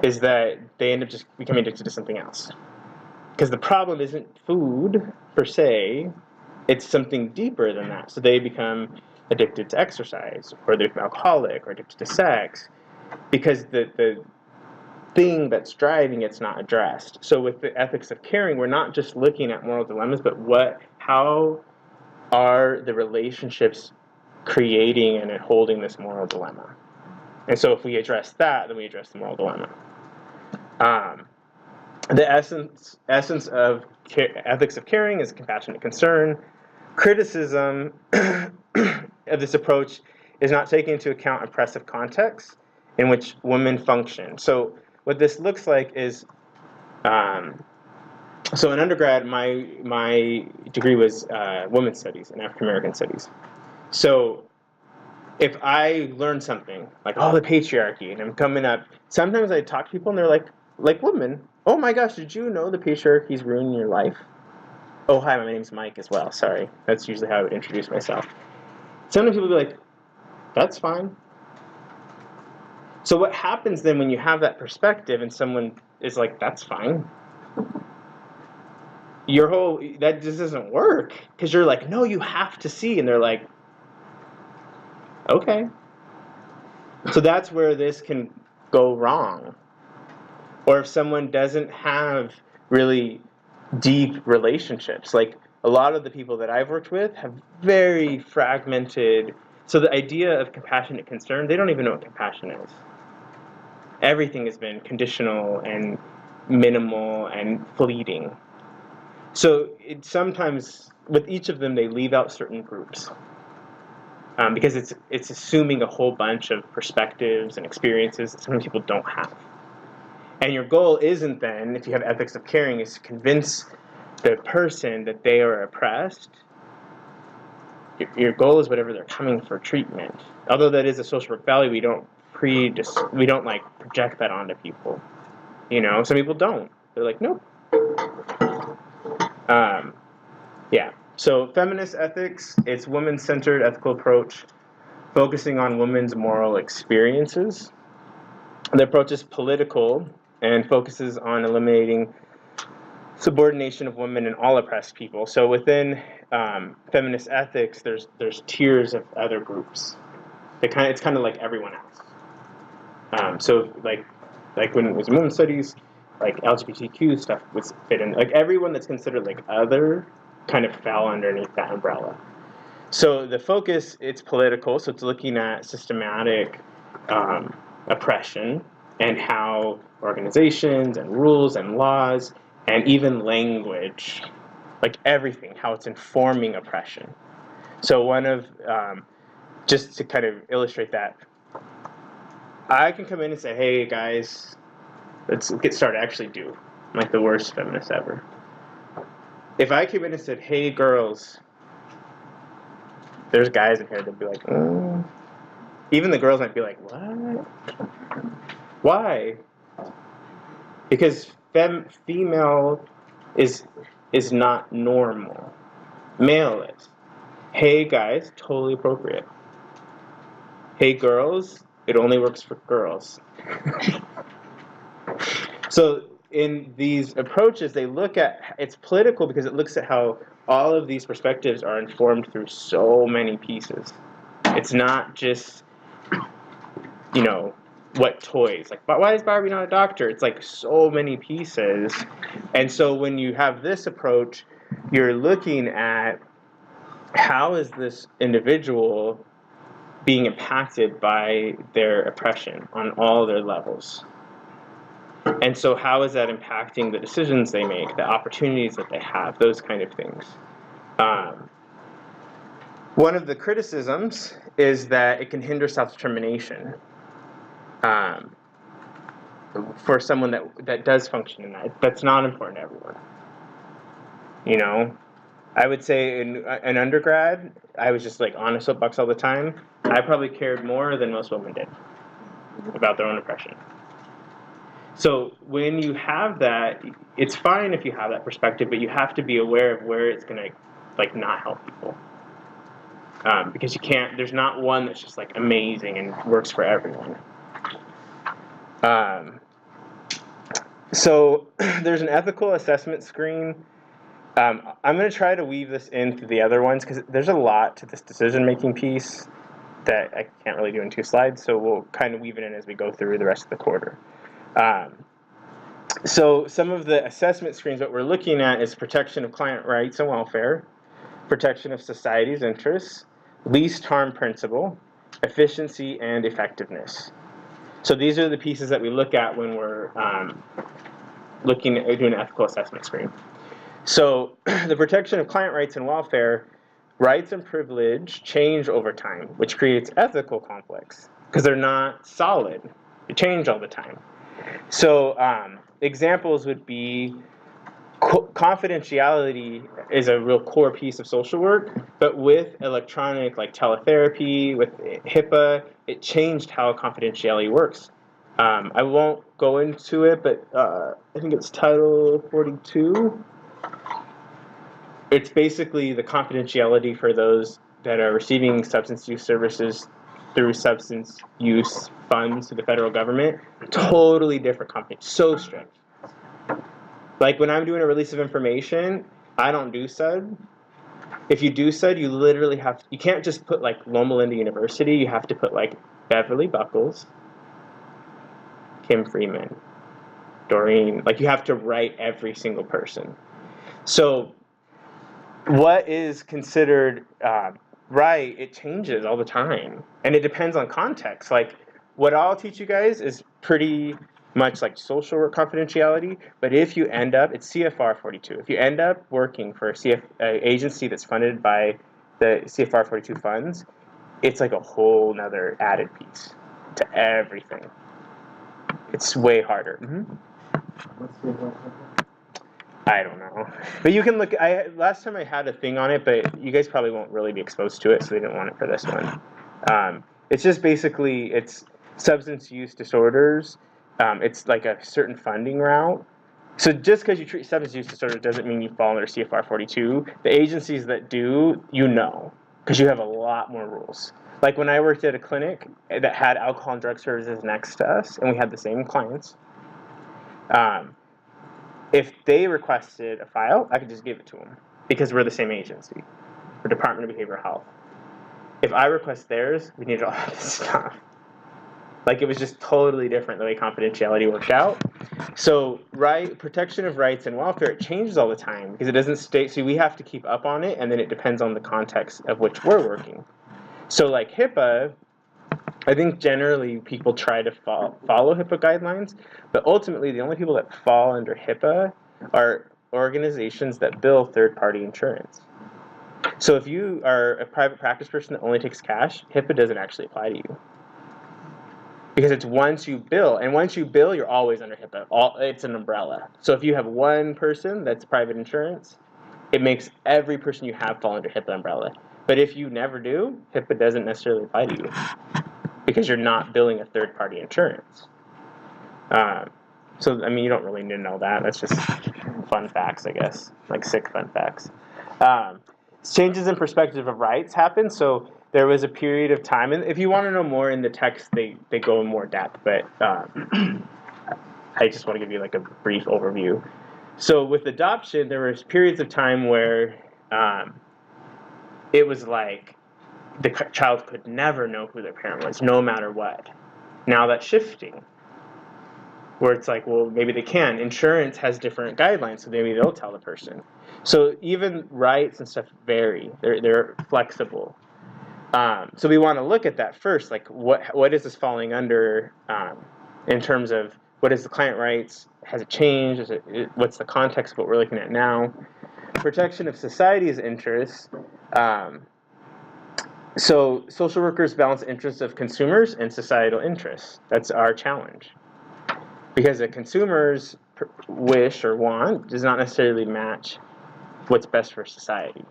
[SPEAKER 2] is that they end up just becoming addicted to something else. Because the problem isn't food per se, it's something deeper than that. So they become addicted to exercise, or they're alcoholic, or addicted to sex, because the thing that's driving it's not addressed. So with the ethics of caring, we're not just looking at moral dilemmas, but how are the relationships creating and holding this moral dilemma? And so if we address that, then we address the moral dilemma. The essence of ethics of caring is compassionate concern. Criticism of this approach is not taking into account oppressive contexts in which women function. So what this looks like is, so in undergrad, my degree was women's studies and African American studies. So if I learn something like, oh, the patriarchy, and I'm coming up, sometimes I talk to people and they're like women, oh my gosh, did you know the patriarchy's ruining your life? Oh, hi, my name's Mike as well. Sorry, that's usually how I would introduce myself. Sometimes people will be like, that's fine. So what happens then when you have that perspective and someone is like, that's fine? That just doesn't work. Because you're like, no, you have to see. And they're like, okay. So that's where this can go wrong. Or if someone doesn't have really deep relationships. Like a lot of the people that I've worked with have very fragmented. So the idea of compassionate concern, they don't even know what compassion is. Everything has been conditional and minimal and fleeting. So sometimes with each of them, they leave out certain groups because it's assuming a whole bunch of perspectives and experiences that some people don't have. And your goal isn't then, if you have ethics of caring, is to convince the person that they are oppressed. Your goal is whatever they're coming for treatment. Although that is a social work value, we don't like project that onto people. You know, some people don't. They're like, nope. Yeah. So feminist ethics, it's women-centered ethical approach, focusing on women's moral experiences. The approach is political and focuses on eliminating subordination of women and all oppressed people. So within feminist ethics, there's tiers of other groups. It's kind of like everyone else. So like when it was in women's studies, like LGBTQ stuff was fit in. Like everyone that's considered like other kind of fell underneath that umbrella. So the focus, it's political. So it's looking at systematic oppression and how organizations and rules and laws and even language, like everything, how it's informing oppression. So one of, just to kind of illustrate that, I can come in and say, hey guys, let's get started. I actually do. I'm like the worst feminist ever. If I came in and said, hey girls, there's guys in here that'd be like, even the girls might be like, what? Why? Because female is not normal. Male is. Hey guys, totally appropriate. Hey girls, it only works for girls. So in these approaches, they look at, it's political because it looks at how all of these perspectives are informed through so many pieces. It's not just, you know, what toys, like, why is Barbie not a doctor? It's like so many pieces. And so when you have this approach, you're looking at how is this individual being impacted by their oppression on all their levels. And so how is that impacting the decisions they make, the opportunities that they have, those kind of things. One of the criticisms is that it can hinder self-determination for someone that does function in that. That's not important to everyone. You know, I would say in an undergrad, I was just like on a soapbox all the time. I probably cared more than most women did about their own oppression. So when you have that, it's fine if you have that perspective, but you have to be aware of where it's gonna like not help people. Because you can't. There's not one that's just like amazing and works for everyone. So there's an ethical assessment screen. I'm going to try to weave this into the other ones because there's a lot to this decision-making piece that I can't really do in 2 slides, so we'll kind of weave it in as we go through the rest of the quarter. So some of the assessment screens, what we're looking at is protection of client rights and welfare, protection of society's interests, least harm principle, efficiency, and effectiveness. So these are the pieces that we look at when we're looking at doing an ethical assessment screen. So the protection of client rights and welfare, rights and privilege change over time, which creates ethical conflicts because they're not solid. They change all the time. So examples would be confidentiality is a real core piece of social work, but with electronic like teletherapy, with HIPAA, it changed how confidentiality works. I won't go into it, but I think it's Title 42. It's basically the confidentiality for those that are receiving substance use services through substance use funds to the federal government. Totally different company, so strict. Like when I'm doing a release of information, I don't do SUD. If you do SUD, you literally you can't just put like Loma Linda University, you have to put like Beverly Buckles, Kim Freeman, Doreen, like you have to write every single person. So what is considered right, it changes all the time. And it depends on context. Like what I'll teach you guys is pretty much like social work confidentiality, but if you end up, it's CFR 42. If you end up working for an agency that's funded by the CFR 42 funds, it's like a whole nother added piece to everything. It's way harder. I don't know. But you can look, last time I had a thing on it, but you guys probably won't really be exposed to it, so they didn't want it for this one. It's just basically, it's substance use disorders. It's like a certain funding route. So just because you treat substance use disorder doesn't mean you fall under CFR 42. The agencies that do, you know, because you have a lot more rules. Like when I worked at a clinic that had alcohol and drug services next to us, and we had the same clients, if they requested a file, I could just give it to them because we're the same agency, for Department of Behavioral Health. If I request theirs, we need all this stuff. Like it was just totally different the way confidentiality worked out. So protection of rights and welfare, it changes all the time because it doesn't stay. So we have to keep up on it, and then it depends on the context of which we're working. So like HIPAA, I think generally people try to follow HIPAA guidelines, but ultimately the only people that fall under HIPAA are organizations that bill third-party insurance. So if you are a private practice person that only takes cash, HIPAA doesn't actually apply to you. Because it's once you bill, and once you bill, you're always under HIPAA. It's an umbrella. So if you have one person that's private insurance, it makes every person you have fall under HIPAA umbrella. But if you never do, HIPAA doesn't necessarily apply to you because you're not billing a third-party insurance. So, I mean, you don't really need to know that. That's just fun facts, I guess, like sick fun facts. Changes in perspective of rights happen. So there was a period of time, and if you want to know more in the text, they go in more depth, but I just want to give you like a brief overview. So with adoption, there was periods of time where it was like the child could never know who their parent was, no matter what. Now that's shifting, where it's like, well, maybe they can. Insurance has different guidelines, so maybe they'll tell the person. So even rights and stuff vary. They're flexible. So we want to look at that first, like what is this falling under in terms of what is the client rights? Has it changed? What's the context of what we're looking at now? Protection of society's interests. So social workers balance interests of consumers and societal interests. That's our challenge. Because a consumer's wish or want does not necessarily match what's best for society.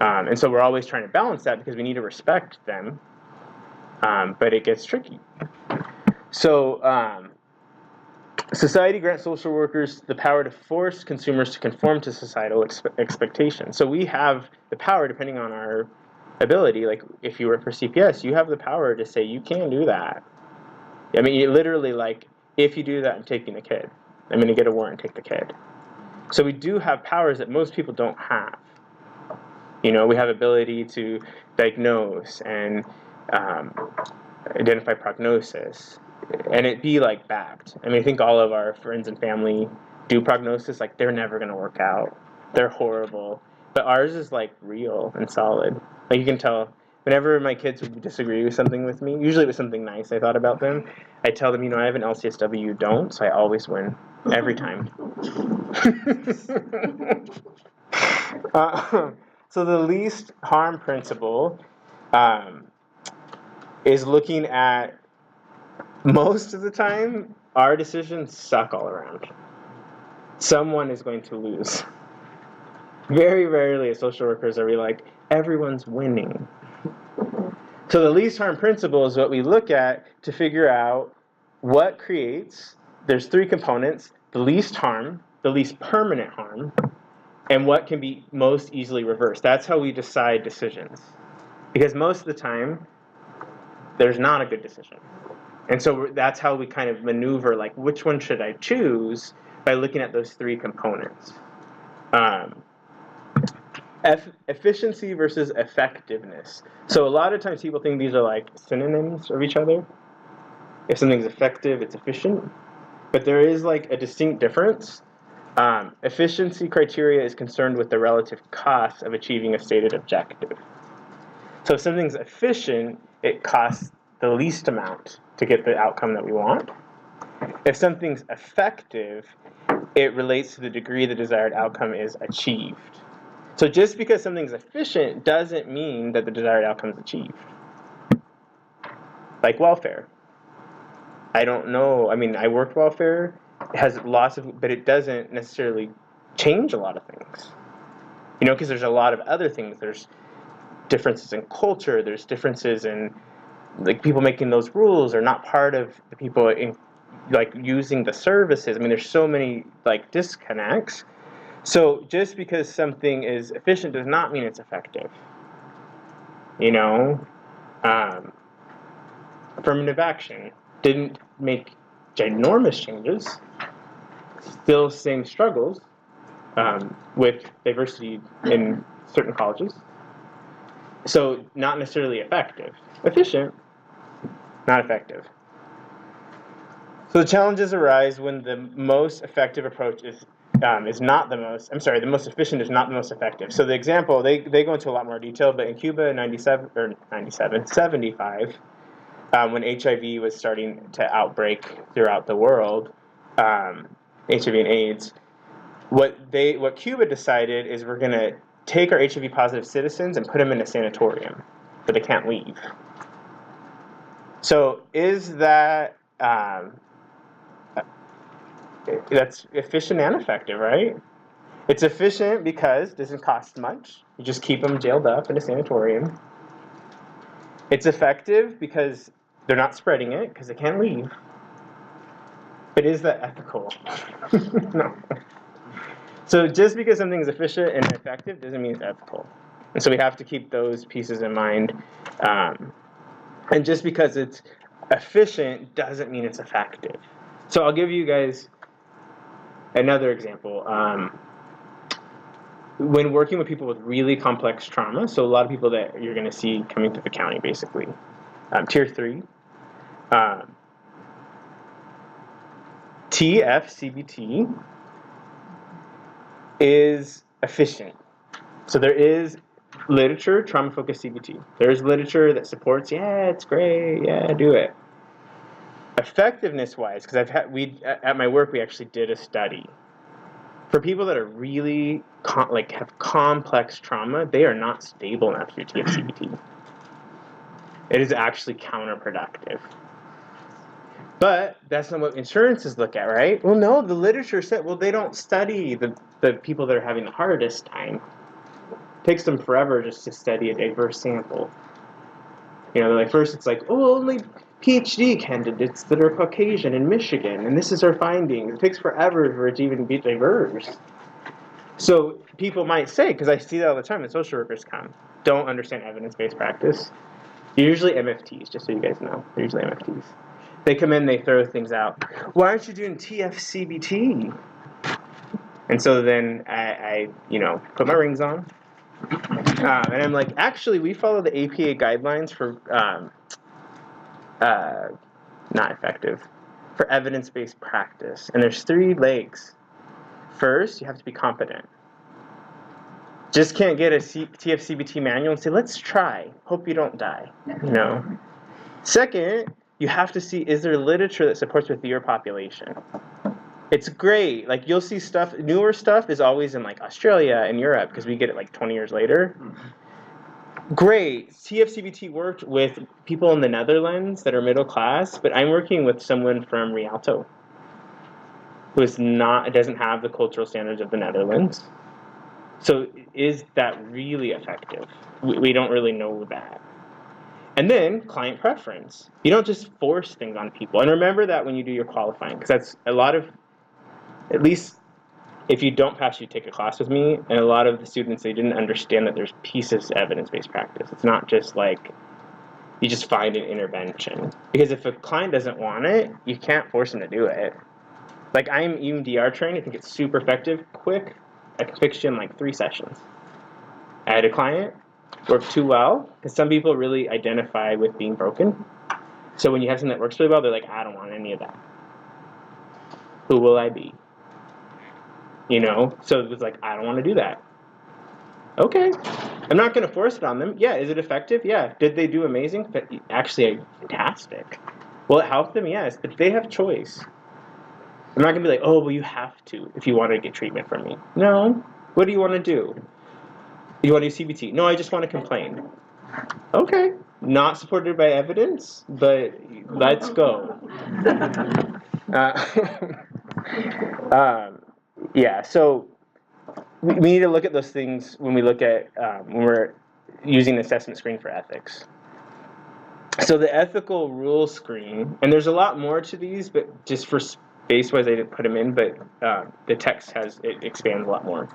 [SPEAKER 2] And so we're always trying to balance that because we need to respect them, but it gets tricky. So society grants social workers the power to force consumers to conform to societal expectations. So we have the power, depending on our ability, like if you work for CPS, you have the power to say, you can't do that. I mean, you literally, like, if you do that, I'm taking the kid. I'm going to get a warrant and take the kid. So we do have powers that most people don't have. You know, we have ability to diagnose and identify prognosis, and it be like backed. I mean, I think all of our friends and family do prognosis, like they're never going to work out. They're horrible. But ours is like real and solid. Like you can tell, whenever my kids would disagree with something with me, usually it was something nice I thought about them, I tell them, you know, I have an LCSW, you don't, so I always win. Every time. So the least harm principle is looking at, most of the time, our decisions suck all around. Someone is going to lose. Very rarely as social workers are we like, everyone's winning. So the least harm principle is what we look at to figure out what creates, there's three components, the least harm, the least permanent harm, and what can be most easily reversed. That's how we decide decisions. Because most of the time, there's not a good decision. And so that's how we kind of maneuver, like, which one should I choose, by looking at those three components. Efficiency versus effectiveness. So a lot of times people think these are like synonyms of each other. If something's effective, it's efficient. But there is like a distinct difference. Efficiency criteria is concerned with the relative cost of achieving a stated objective. So if something's efficient, it costs the least amount to get the outcome that we want. If something's effective, it relates to the degree the desired outcome is achieved. So just because something's efficient doesn't mean that the desired outcome is achieved. Like welfare. I don't know. I mean, I worked welfare. It has lots of, but it doesn't necessarily change a lot of things. You know, because there's a lot of other things. There's differences in culture. There's differences in, like, people making those rules are not part of the people in, like, using the services. I mean, there's so many, like, disconnects. So just because something is efficient does not mean it's effective. You know? Affirmative action didn't make ginormous changes. Still same struggles with diversity in certain colleges. So not necessarily effective. Efficient, not effective. So the challenges arise when the most effective approach is not the most, the most efficient is not the most effective. So the example, they go into a lot more detail, but in Cuba in 75, when HIV was starting to outbreak throughout the world, HIV and AIDS, what Cuba decided is we're going to take our HIV positive citizens and put them in a sanatorium where they can't leave. So is that that's efficient and effective, right? It's efficient because it doesn't cost much. You just keep them jailed up in a sanatorium. It's effective because they're not spreading it because they can't leave. But is that ethical? No. So just because something is efficient and effective doesn't mean it's ethical. And so we have to keep those pieces in mind. And just because it's efficient doesn't mean it's effective. So I'll give you guys another example. When working with people with really complex trauma, so a lot of people that you're going to see coming through the county, basically. Tier 3. TFCBT is efficient. So there is literature, trauma-focused CBT. There's literature that supports, yeah, it's great, yeah, do it. Effectiveness-wise, because at my work we actually did a study. For people that are really have complex trauma, they are not stable enough to do TFCBT. It is actually counterproductive. But that's not what insurances look at, right? Well, no, the literature said, well, they don't study the people that are having the hardest time. It takes them forever just to study a diverse sample. You know, like first it's like, oh, only PhD candidates that are Caucasian in Michigan, and this is our findings. It takes forever for it to even be diverse. So people might say, because I see that all the time when social workers come, don't understand evidence-based practice. They're usually MFTs, just so you guys know. They're usually MFTs. They come in, they throw things out. Why aren't you doing TFCBT? And so then I put my rings on. And I'm like, actually, we follow the APA guidelines for not effective, for evidence-based practice. And there's 3 legs. First, you have to be competent. Just can't get a TFCBT manual and say, let's try. Hope you don't die. You know. Second, you have to see, is there literature that supports with your population? It's great. Like, you'll see stuff, newer stuff is always in, like, Australia and Europe, because we get it, like, 20 years later. Great. TFCBT worked with people in the Netherlands that are middle class, but I'm working with someone from Rialto who doesn't have the cultural standards of the Netherlands. So is that really effective? We don't really know that. And then client preference. You don't just force things on people. And remember that when you do your qualifying, because that's a lot of, at least if you don't pass, you take a class with me, and a lot of the students, they didn't understand that there's pieces of evidence-based practice. It's not just like you just find an intervention. Because if a client doesn't want it, you can't force them to do it. Like, I'm EMDR trained. I think it's super effective, quick. I can fix you in like 3 sessions. I had a client, worked too well, because some people really identify with being broken. So when you have something that works really well, they're like, I don't want any of that. Who will I be? You know? So it was like, I don't want to do that. Okay. I'm not going to force it on them. Yeah. Is it effective? Yeah. Did they do amazing? Actually, fantastic. Will it help them? Yes. But they have choice. I'm not going to be like, oh, well, you have to if you want to get treatment from me. No. What do you want to do? You want to do CBT? No, I just want to complain. Okay. Not supported by evidence, but let's go. Yeah, so we need to look at those things when we look at when we're using the assessment screen for ethics. So the ethical rule screen, and there's a lot more to these, but just for space-wise, I didn't put them in, but the text it expands a lot more.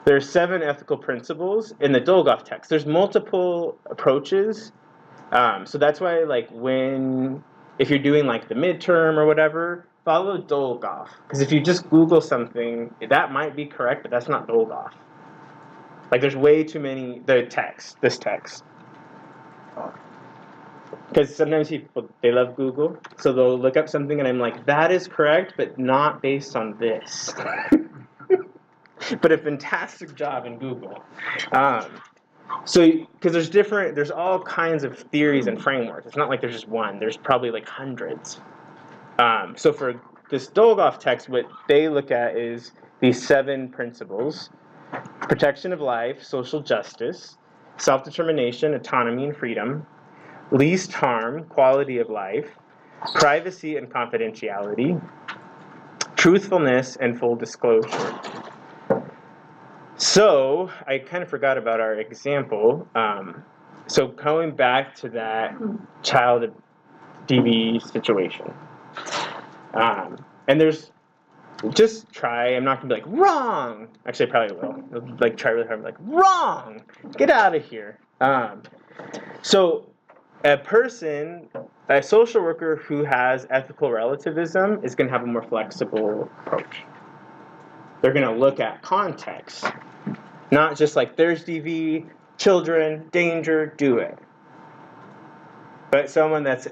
[SPEAKER 2] There are 7 ethical principles in the Dolgoff text. There's multiple approaches, so that's why, like, if you're doing like the midterm or whatever, follow Dolgoff. Because if you just Google something, that might be correct, but that's not Dolgoff. Like, there's way too many, this text. Because sometimes people, they love Google, so they'll look up something and I'm like, that is correct, but not based on this. But a fantastic job in Google. So, because there's all kinds of theories and frameworks. It's not like there's just one. There's probably like hundreds. So for this Dolgoff text, what they look at is these 7 principles: protection of life, social justice, self-determination, autonomy and freedom, least harm, quality of life, privacy and confidentiality, truthfulness and full disclosure. So I kind of forgot about our example. So going back to that child DV situation. And there's, just try, I'm not going to be like, wrong! Actually, I probably will. Like, try really hard, like, wrong! Get out of here. So a social worker who has ethical relativism is going to have a more flexible approach. They're going to look at context. Not just like, there's DV, children, danger, do it. But someone that's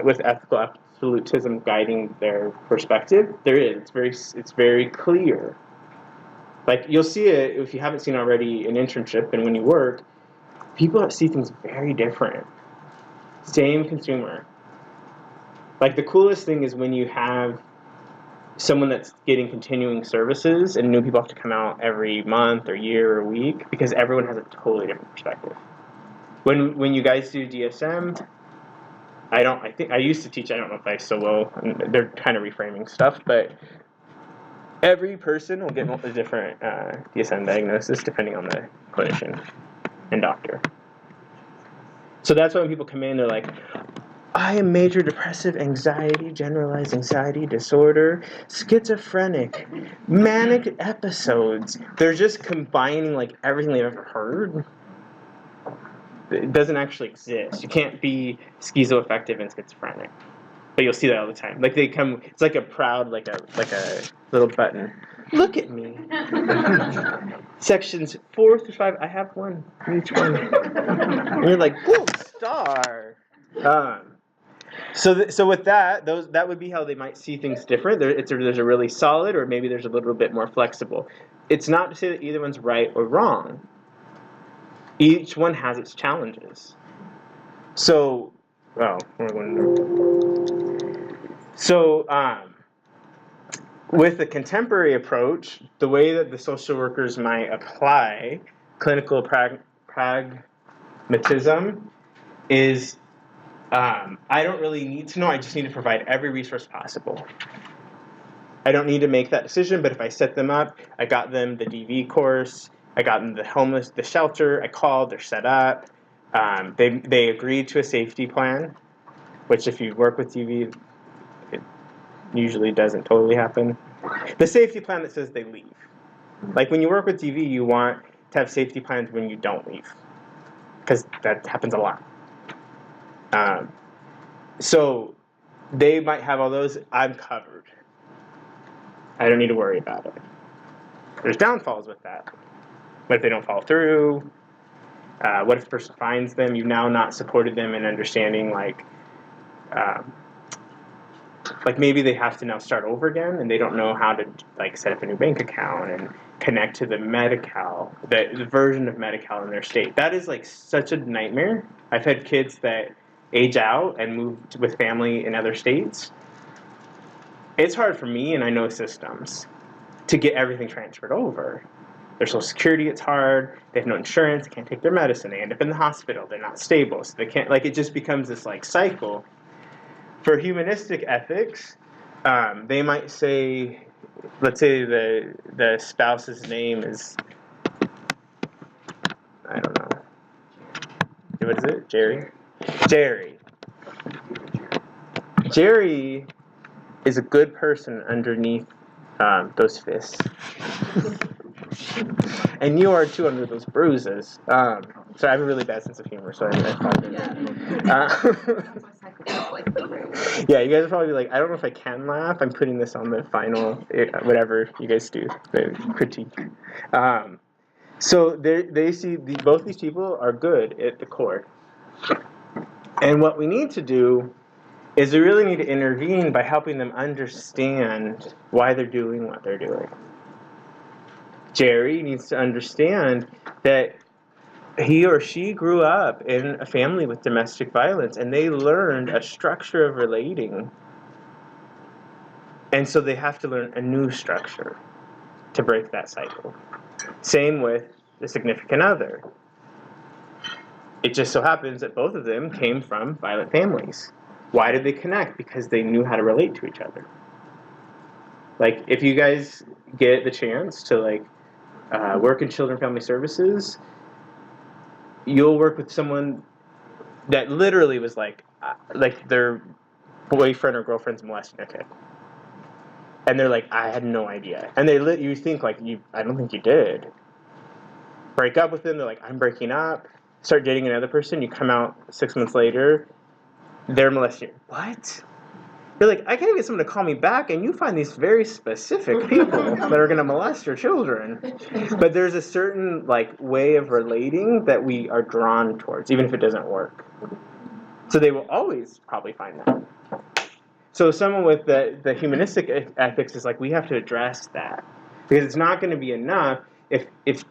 [SPEAKER 2] with ethical absolutism guiding their perspective, it's very clear. Like, you'll see it if you haven't seen already an internship and when you work, people see things very different. Same consumer. Like, the coolest thing is when you have someone that's getting continuing services and new people have to come out every month or year or week, because everyone has a totally different perspective. When you guys do DSM, I think I used to teach. I don't know if I still will. And they're kind of reframing stuff, but every person will get a different DSM diagnosis depending on the clinician and doctor. So that's why when people come in, they're like, I am major depressive anxiety, generalized anxiety disorder, schizophrenic, manic episodes. They're just combining like everything they've ever heard. It doesn't actually exist. You can't be schizoaffective and schizophrenic. But you'll see that all the time. Like they come, it's like a proud, like a little button. Look at me. Sections 4 through 5. I have one in each one. And you're like, gold star. So with that, that would be how they might see things different. There's a really solid, or maybe there's a little bit more flexible. It's not to say that either one's right or wrong. Each one has its challenges. So, with the contemporary approach, the way that the social workers might apply clinical pragmatism is, I don't really need to know. I just need to provide every resource possible. I don't need to make that decision, but if I set them up, I got them the DV course, I got them the shelter, I called, they're set up. They agreed to a safety plan, which if you work with DV, it usually doesn't totally happen. The safety plan that says they leave. Like when you work with DV, you want to have safety plans when you don't leave, because that happens a lot. So they might have all those. I'm covered. I don't need to worry about it. There's downfalls with that. What if they don't follow through? What if the person finds them? You've now not supported them in understanding, like maybe they have to now start over again, and they don't know how to like set up a new bank account and connect to the Medi-Cal, the version of Medi-Cal in their state. That is like such a nightmare. I've had kids that age out and move with family in other states. It's hard for me, and I know systems, to get everything transferred over. Their Social Security, it's hard. They have no insurance. They can't take their medicine. They end up in the hospital. They're not stable, so they can't. Like it just becomes this like cycle. For humanistic ethics, they might say, let's say the spouse's name is, I don't know. What is it? Jerry. Jerry is a good person underneath those fists. And you are too under those bruises. So I have a really bad sense of humor, so I probably yeah, you guys will probably be like, I don't know if I can laugh. I'm putting this on the final, whatever you guys do, the critique. So they see both these people are good at the core. And what we need to do is we really need to intervene by helping them understand why they're doing what they're doing. Jerry needs to understand that he or she grew up in a family with domestic violence, and they learned a structure of relating. And so they have to learn a new structure to break that cycle. Same with the significant other. It just so happens that both of them came from violent families. Why did they connect? Because they knew how to relate to each other. Like, if you guys get the chance to, like, work in Children and Family Services, you'll work with someone that literally was like their boyfriend or girlfriend's molesting a kid. And they're like, I had no idea. And you think, like, I don't think you did. Break up with them, they're like, I'm breaking up. Start dating another person, you come out 6 months later, they're molesting you. What? You're like, I can't get someone to call me back, and you find these very specific people that are going to molest your children. But there's a certain like way of relating that we are drawn towards, even if it doesn't work. So they will always probably find that. So someone with the humanistic ethics is like, we have to address that. Because it's not going to be enough if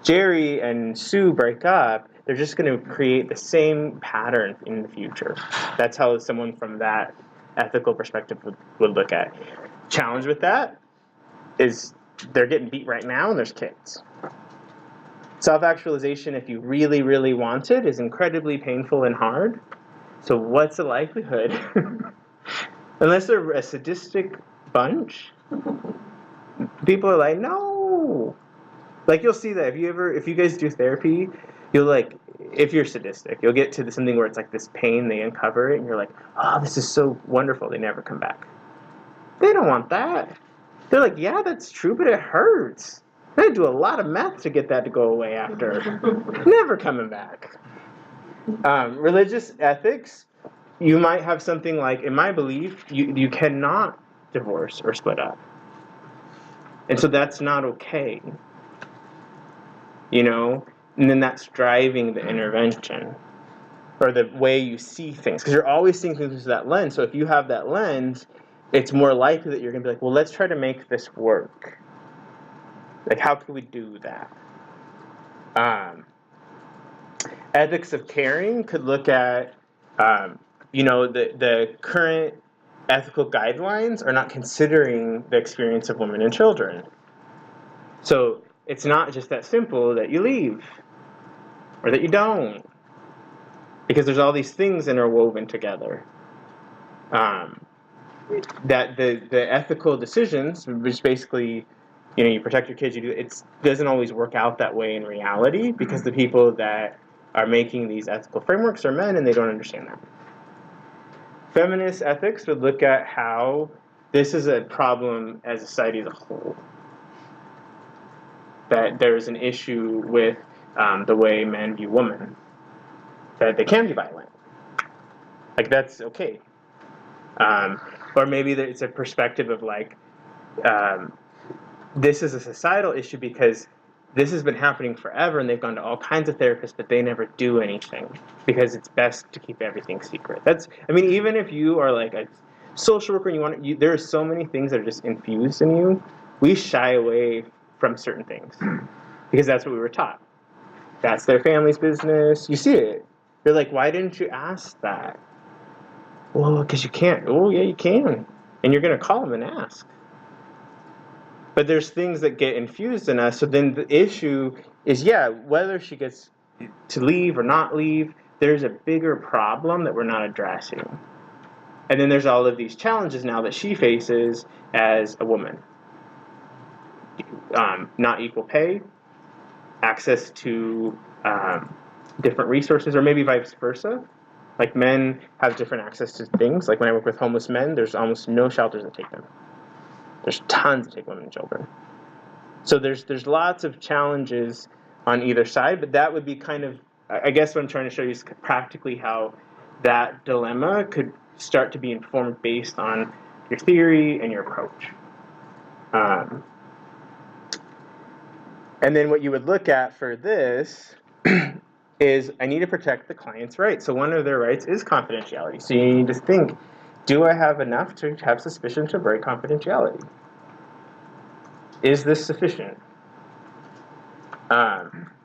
[SPEAKER 2] Jerry and Sue break up, they're just going to create the same pattern in the future. That's how someone from that ethical perspective would look at it. Challenge with that is they're getting beat right now and there's kids. Self-actualization, if you really, really want it, is incredibly painful and hard. So what's the likelihood? Unless they're a sadistic bunch, people are like, no. Like you'll see that if you guys do therapy, you'll like, if you're sadistic, you'll get to something where it's like this pain, they uncover it, and you're like, oh, this is so wonderful. They never come back. They don't want that. They're like, yeah, that's true, but it hurts. I do a lot of meth to get that to go away after. Never coming back. Religious ethics, you might have something like, in my belief, you cannot divorce or split up. And so that's not okay. You know? And then that's driving the intervention. Or the way you see things. Because you're always seeing things through that lens. So if you have that lens, it's more likely that you're going to be like, well, let's try to make this work. Like, how can we do that? Ethics of caring could look at, the current ethical guidelines are not considering the experience of women and children. So it's not just that simple that you leave or that you don't. Because there's all these things interwoven together. That the ethical decisions, which basically, you protect your kids, it doesn't always work out that way in reality because the people that are making these ethical frameworks are men and they don't understand that. Feminist ethics would look at how this is a problem as a society as a whole. That there's an issue with the way men view women. That they can be violent. Like, that's okay. Or maybe it's a perspective of like, this is a societal issue because this has been happening forever and they've gone to all kinds of therapists, but they never do anything because it's best to keep everything secret. Even if you are like a social worker and there are so many things that are just infused in you, we shy away from certain things because that's what we were taught. That's their family's business. You see it. You're like, why didn't you ask that? Well, because you can't. Oh, yeah, you can. And you're going to call them and ask. But there's things that get infused in us. So then the issue is, whether she gets to leave or not leave, there's a bigger problem that we're not addressing. And then there's all of these challenges now that she faces as a woman. Not equal pay, access to different resources, or maybe vice versa. Like, men have different access to things. Like, when I work with homeless men, there's almost no shelters that take them. There's tons that take women and children. So there's lots of challenges on either side, but that would be kind of, I guess what I'm trying to show you is practically how that dilemma could start to be informed based on your theory and your approach. And then what you would look at for this is, I need to protect the client's rights. So one of their rights is confidentiality. So you need to think, do I have enough to have suspicion to break confidentiality? Is this sufficient?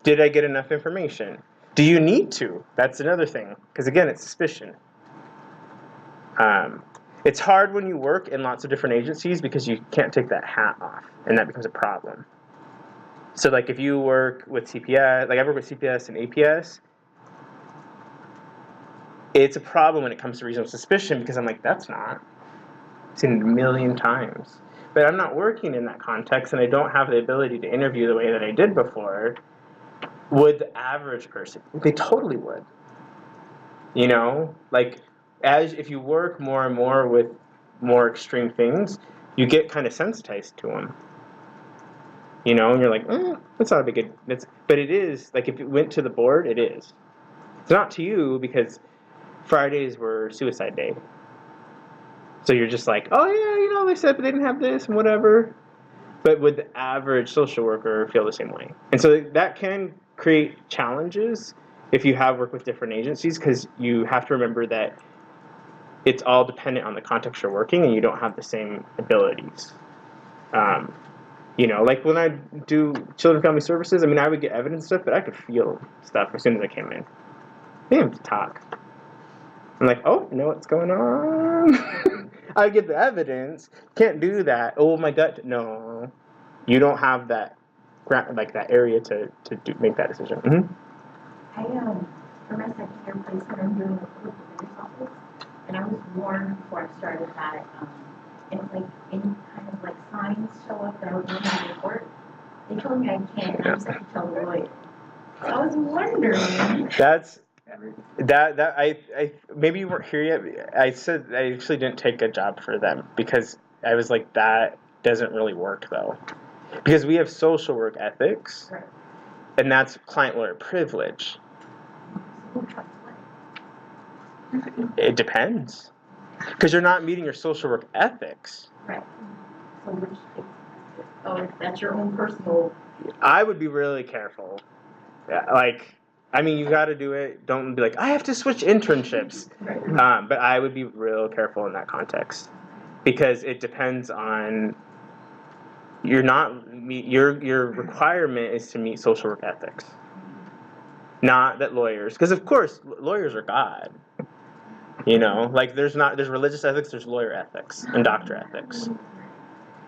[SPEAKER 2] Did I get enough information? Do you need to? That's another thing. Because again, it's suspicion. It's hard when you work in lots of different agencies because you can't take that hat off. And that becomes a problem. So, like, if you work with CPS, like I work with CPS and APS, it's a problem when it comes to reasonable suspicion because I'm like, that's not. I've seen it a million times. But I'm not working in that context and I don't have the ability to interview the way that I did before. Would the average person? They totally would. Like, if you work more and more with more extreme things, you get kind of sensitized to them. And you're like, that's not a big deal. But it is, like, if it went to the board, it is. It's not to you because Fridays were suicide day. So you're just like, oh yeah, they said, but they didn't have this and whatever. But would the average social worker feel the same way? And so that can create challenges if you have worked with different agencies because you have to remember that it's all dependent on the context you're working and you don't have the same abilities. Like when I do children family services, I would get evidence stuff, but I could feel stuff as soon as I came in. I didn't have to talk. I'm like, oh, you know what's going on? I get the evidence. Can't do that. Oh, my gut. No. You don't have that, that area to make that decision. Mm-hmm.
[SPEAKER 5] For my second year placement, I'm doing a group of and I was warned before I started that, if like any kind of like signs show up that I was going to report, they told me I can't, and I just have to tell the lawyer. So I was wondering.
[SPEAKER 2] I maybe you weren't here yet. I said I actually didn't take a job for them because I was like, that doesn't really work though. Because we have social work ethics,
[SPEAKER 5] Right.
[SPEAKER 2] and that's client lawyer privilege.
[SPEAKER 5] Who trusts what?
[SPEAKER 2] It depends. Because you're not meeting your social work ethics.
[SPEAKER 5] Right. So which, oh, that's your own personal.
[SPEAKER 2] I would be really careful. Yeah, like, I mean, you got to do it. Don't be like, I have to switch internships.
[SPEAKER 5] Right.
[SPEAKER 2] But I would be real careful in that context. Because it depends on, your requirement is to meet social work ethics. Not that lawyers, because of course, lawyers are God. You know, like there's religious ethics, there's lawyer ethics, and doctor ethics.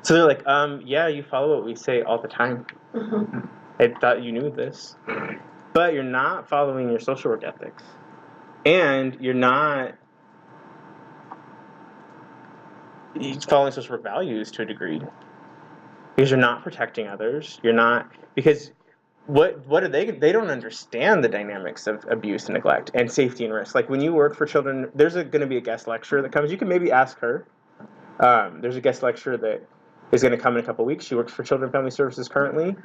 [SPEAKER 2] So they're like, yeah, you follow what we say all the time. I thought you knew this. But you're not following your social work ethics. And you're not following social work values to a degree. Because you're not protecting others. You're not, because what are they don't understand the dynamics of abuse and neglect and safety and risk. Like when you work for children, there's going to be a guest lecturer that comes. You can maybe ask her. There's a guest lecturer that is going to come in a couple weeks. She works for Children and Family Services currently.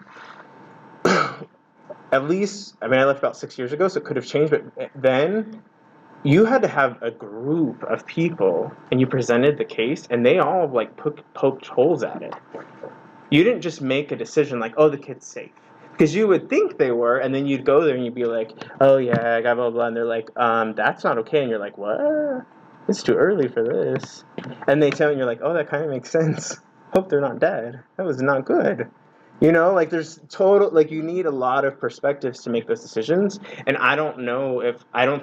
[SPEAKER 2] At least, I mean, I left about 6 years ago, so it could have changed, but then you had to have a group of people, and you presented the case, and they all, like, poked holes at it. You didn't just make a decision like, oh, the kid's safe. Because you would think they were, and then you'd go there, and you'd be like, oh, yeah, I got blah, blah, and they're like, that's not okay, and you're like, what? It's too early for this. And they tell you, and you're like, oh, that kind of makes sense. Hope they're not dead. That was not good. You know, like there's you need a lot of perspectives to make those decisions. And I don't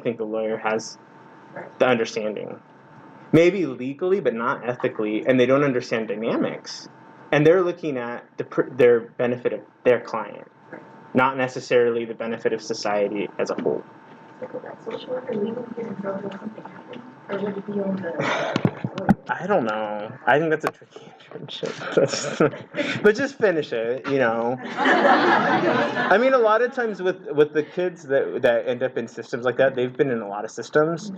[SPEAKER 2] think the lawyer has the understanding. Maybe legally, but not ethically. And they don't understand dynamics. And they're looking at their benefit of their client, not necessarily the benefit of society as a whole.
[SPEAKER 5] So could that social worker legally get in trouble if something happened? Or would it be on the.
[SPEAKER 2] I don't know. I think that's a tricky internship. But just finish it, you know. I mean, a lot of times with the kids that end up in systems like that, they've been in a lot of systems.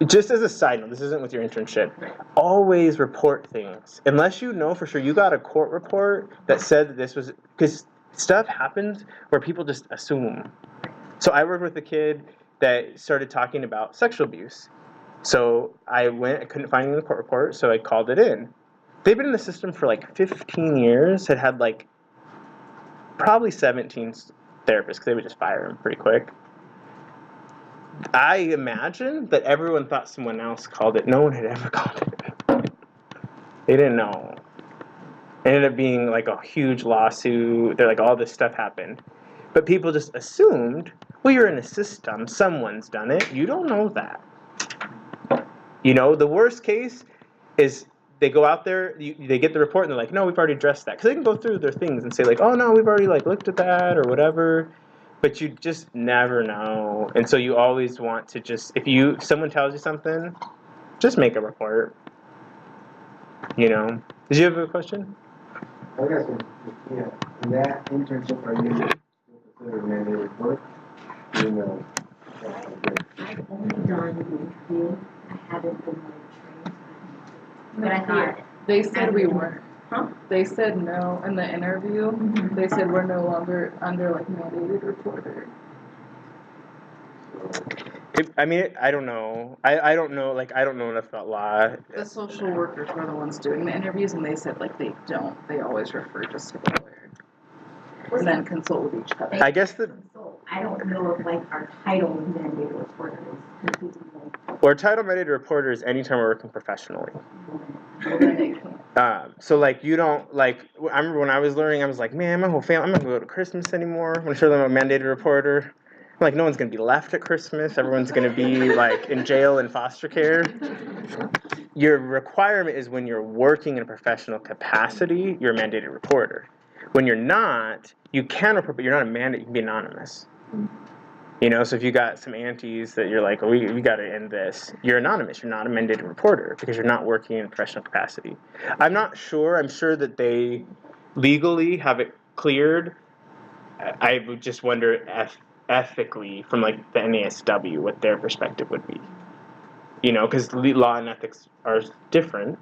[SPEAKER 2] Just as a side note, this isn't with your internship. Always report things. Unless you know for sure. You got a court report that said that this was... Because stuff happens where people just assume. So I worked with a kid that started talking about sexual abuse. So I couldn't find it in the court report, so I called it in. They've been in the system for like 15 years, had like probably 17 therapists, because they would just fire them pretty quick. I imagine that everyone thought someone else called it. No one had ever called it. They didn't know. It ended up being like a huge lawsuit. They're like, all this stuff happened. But people just assumed, well, you're in a system. Someone's done it. You don't know that. You know, the worst case is they go out there, they get the report, and they're like, no, we've already addressed that. Because they can go through their things and say, like, oh, no, we've already, like, looked at that or whatever. But you just never know. And so you always want to just, if someone tells you something, just make a report. You know? Did you have a question?
[SPEAKER 4] I guess, in that internship, are you considered mandated work? You know,
[SPEAKER 5] I've only done the interview. I haven't been like trained. But I thought.
[SPEAKER 1] They said we weren't.
[SPEAKER 5] Huh?
[SPEAKER 1] They said no in the interview.
[SPEAKER 5] Mhm.
[SPEAKER 1] They said we're no longer under like mandated reporter.
[SPEAKER 2] I don't know. I don't know. Like, I don't know enough about law.
[SPEAKER 1] The social workers were the ones doing the interviews, and they said like they don't. They always refer just to the lawyer, and then consult with each other.
[SPEAKER 2] I guess
[SPEAKER 5] I don't know if like our title is mandated reporter is completely like.
[SPEAKER 2] or title mandated reporter is anytime we're working professionally.
[SPEAKER 1] Well, then they can't.
[SPEAKER 2] So like you don't like. I remember when I was learning, I was like, man, my whole family, I'm not gonna go to Christmas anymore. I'm gonna show them a mandated reporter. I'm like, no one's gonna be left at Christmas. Everyone's gonna be like in jail and foster care. Your requirement is when you're working in a professional capacity, you're a mandated reporter. When you're not, you can report, but you're not a mandate. You can be anonymous. You know, so if you got some aunties that you're like, oh, we got to end this, you're anonymous. You're not a mandated reporter because you're not working in professional capacity. I'm not sure. I'm sure that they legally have it cleared. I would just wonder ethically from like the NASW what their perspective would be. You know, because law and ethics are different.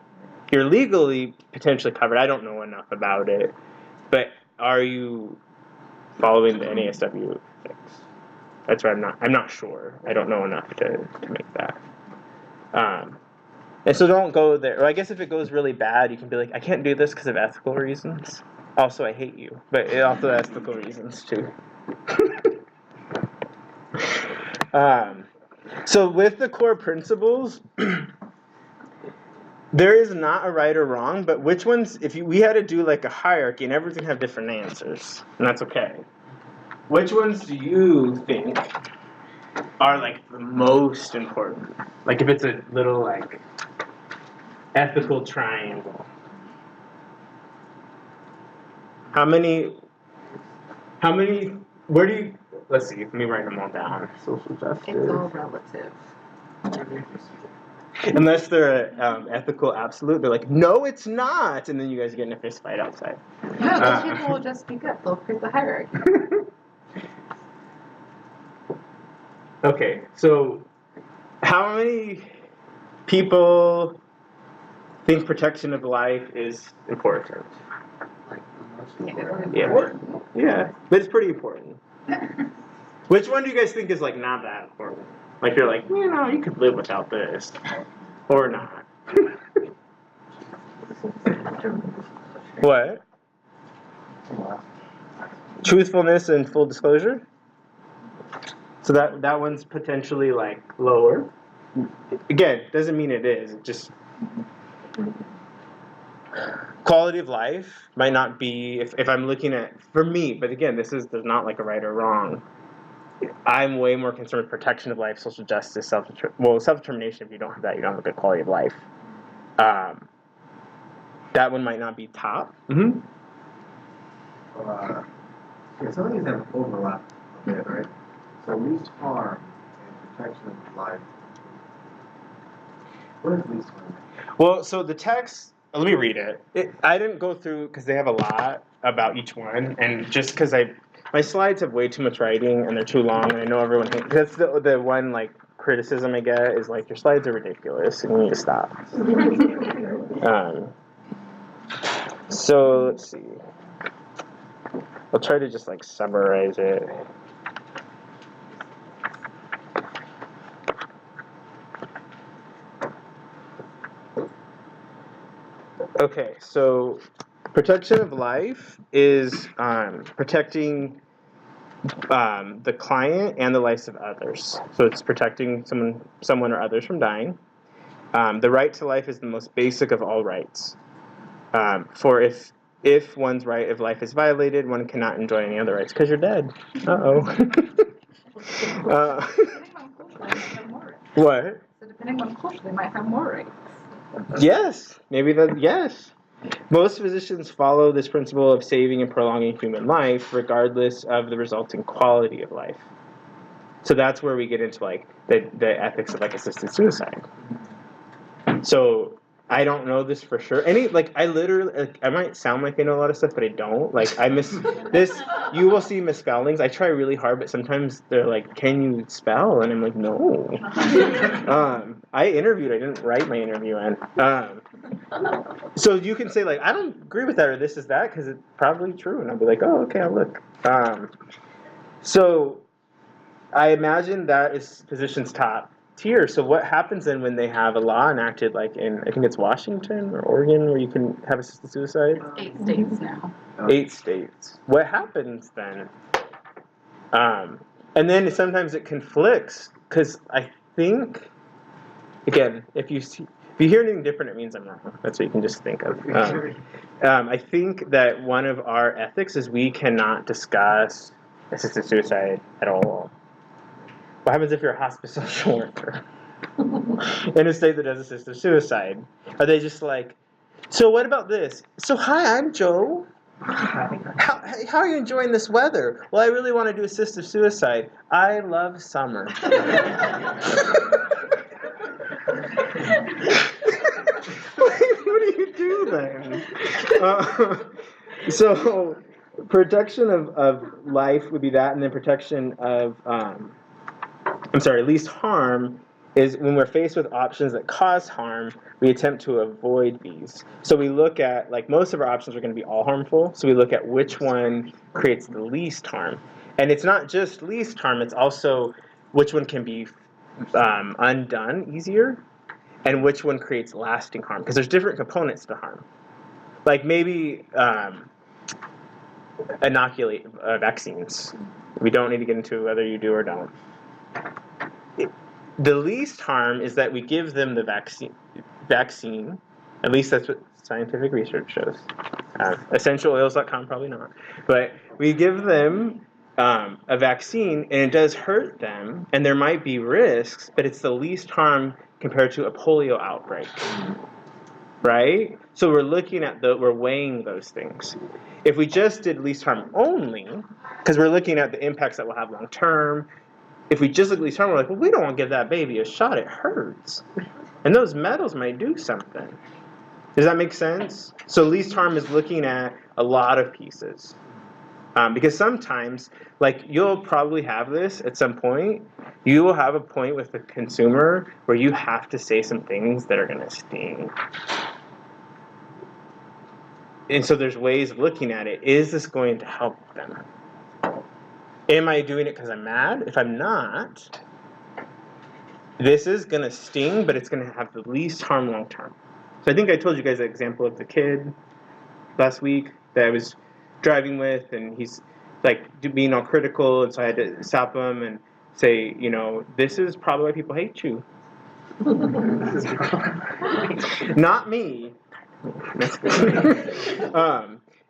[SPEAKER 2] You're legally potentially covered. I don't know enough about it, but are you following the NASW ethics? That's why I'm not sure. I don't know enough to make that. And so don't go there. Or I guess if it goes really bad, you can be like, I can't do this because of ethical reasons. Also, I hate you, but it also has ethical reasons too. So with the core principles, there is not a right or wrong, but which ones, we had to do like a hierarchy and everyone's gonna have different answers, and that's okay. Which ones do you think are like the most important? Like if it's a little like ethical triangle. How many, where do you, let's see, let me write them all down. Social justice.
[SPEAKER 1] It's all relative.
[SPEAKER 2] Unless they're ethical absolute, they're like, no, it's not, and then you guys get in a fist fight outside.
[SPEAKER 1] No, those people will just speak up. They'll create the hierarchy.
[SPEAKER 2] Okay, so how many people think protection of life is important? Yeah, but it's pretty important. Which one do you guys think is like not that important? Like you're like, you know, you could live without this, or not. What? Truthfulness and full disclosure. So that one's potentially like lower. Again, doesn't mean it is. It just quality of life might not be if I'm looking at for me. But again, there's not like a right or wrong. I'm way more concerned with protection of life, social justice, self-determination. If you don't have that, you don't have a good quality of life. That one might not be top. Mm-hmm.
[SPEAKER 4] Yeah, some of these have overlap a bit, right? So least harm and protection of life. What is least harm?
[SPEAKER 2] Well, so the text, let me read it. I didn't go through because they have a lot about each one, and just because my slides have way too much writing and they're too long, and I know everyone that's the one like criticism I get is like your slides are ridiculous and you need to stop. So let's see. I'll try to just like summarize it. Okay, so protection of life is protecting the client and the lives of others. So it's protecting someone or others from dying. The right to life is the most basic of all rights. For if one's right of life is violated, one cannot enjoy any other rights because you're dead. What?
[SPEAKER 1] So depending on culture, they might have more rights.
[SPEAKER 2] Yes, yes. Most physicians follow this principle of saving and prolonging human life, regardless of the resulting quality of life. So that's where we get into like the ethics of like assisted suicide. So I don't know this for sure. I literally, I might sound like I know a lot of stuff, but I don't. Like, I miss this. You will see misspellings. I try really hard, but sometimes they're like, "Can you spell?" And I'm like, "No." I interviewed. I didn't write my interview in. So you can say like, "I don't agree with that," or "This is that," because it's probably true, and I'll be like, "Oh, okay, I'll look." So I imagine that is physicians' top tier. So what happens then when they have a law enacted, like in, I think it's Washington or Oregon, where you can have assisted suicide?
[SPEAKER 1] 8 states now.
[SPEAKER 2] 8 states. What happens then? And then sometimes it conflicts, because I think, again, if you hear anything different, it means I'm wrong. That's what you can just think of. I think that one of our ethics is we cannot discuss assisted suicide at all. What happens if you're a hospice social worker in a state that does assisted suicide? Are they just like, so what about this? So hi, I'm Joe. How are you enjoying this weather? Well, I really want to do assisted suicide. I love summer. What do you do then? So, protection of life would be that, and then protection of, least harm is when we're faced with options that cause harm, we attempt to avoid these. So we look at, like, most of our options are going to be all harmful, so we look at which one creates the least harm. And it's not just least harm, it's also which one can be undone easier, and which one creates lasting harm, because there's different components to harm. Like maybe inoculate vaccines. We don't need to get into whether you do or don't. The least harm is that we give them the vaccine. At least that's what scientific research shows. Essentialoils.com, probably not. But we give them a vaccine, and it does hurt them, and there might be risks, but it's the least harm compared to a polio outbreak. Right? So we're looking at we're weighing those things. If we just did least harm only, because we're looking at the impacts that we'll have long term, if we just look at least harm, we're like, well, we don't want to give that baby a shot. It hurts. And those metals might do something. Does that make sense? So least harm is looking at a lot of pieces. Because sometimes, like, you'll probably have this at some point. You will have a point with the consumer where you have to say some things that are going to sting. And so there's ways of looking at it. Is this going to help them? Am I doing it because I'm mad? If I'm not, this is going to sting, but it's going to have the least harm long term. So I think I told you guys the example of the kid last week that I was driving with, and he's like being all critical, and so I had to stop him and say, you know, this is probably why people hate you. Not me.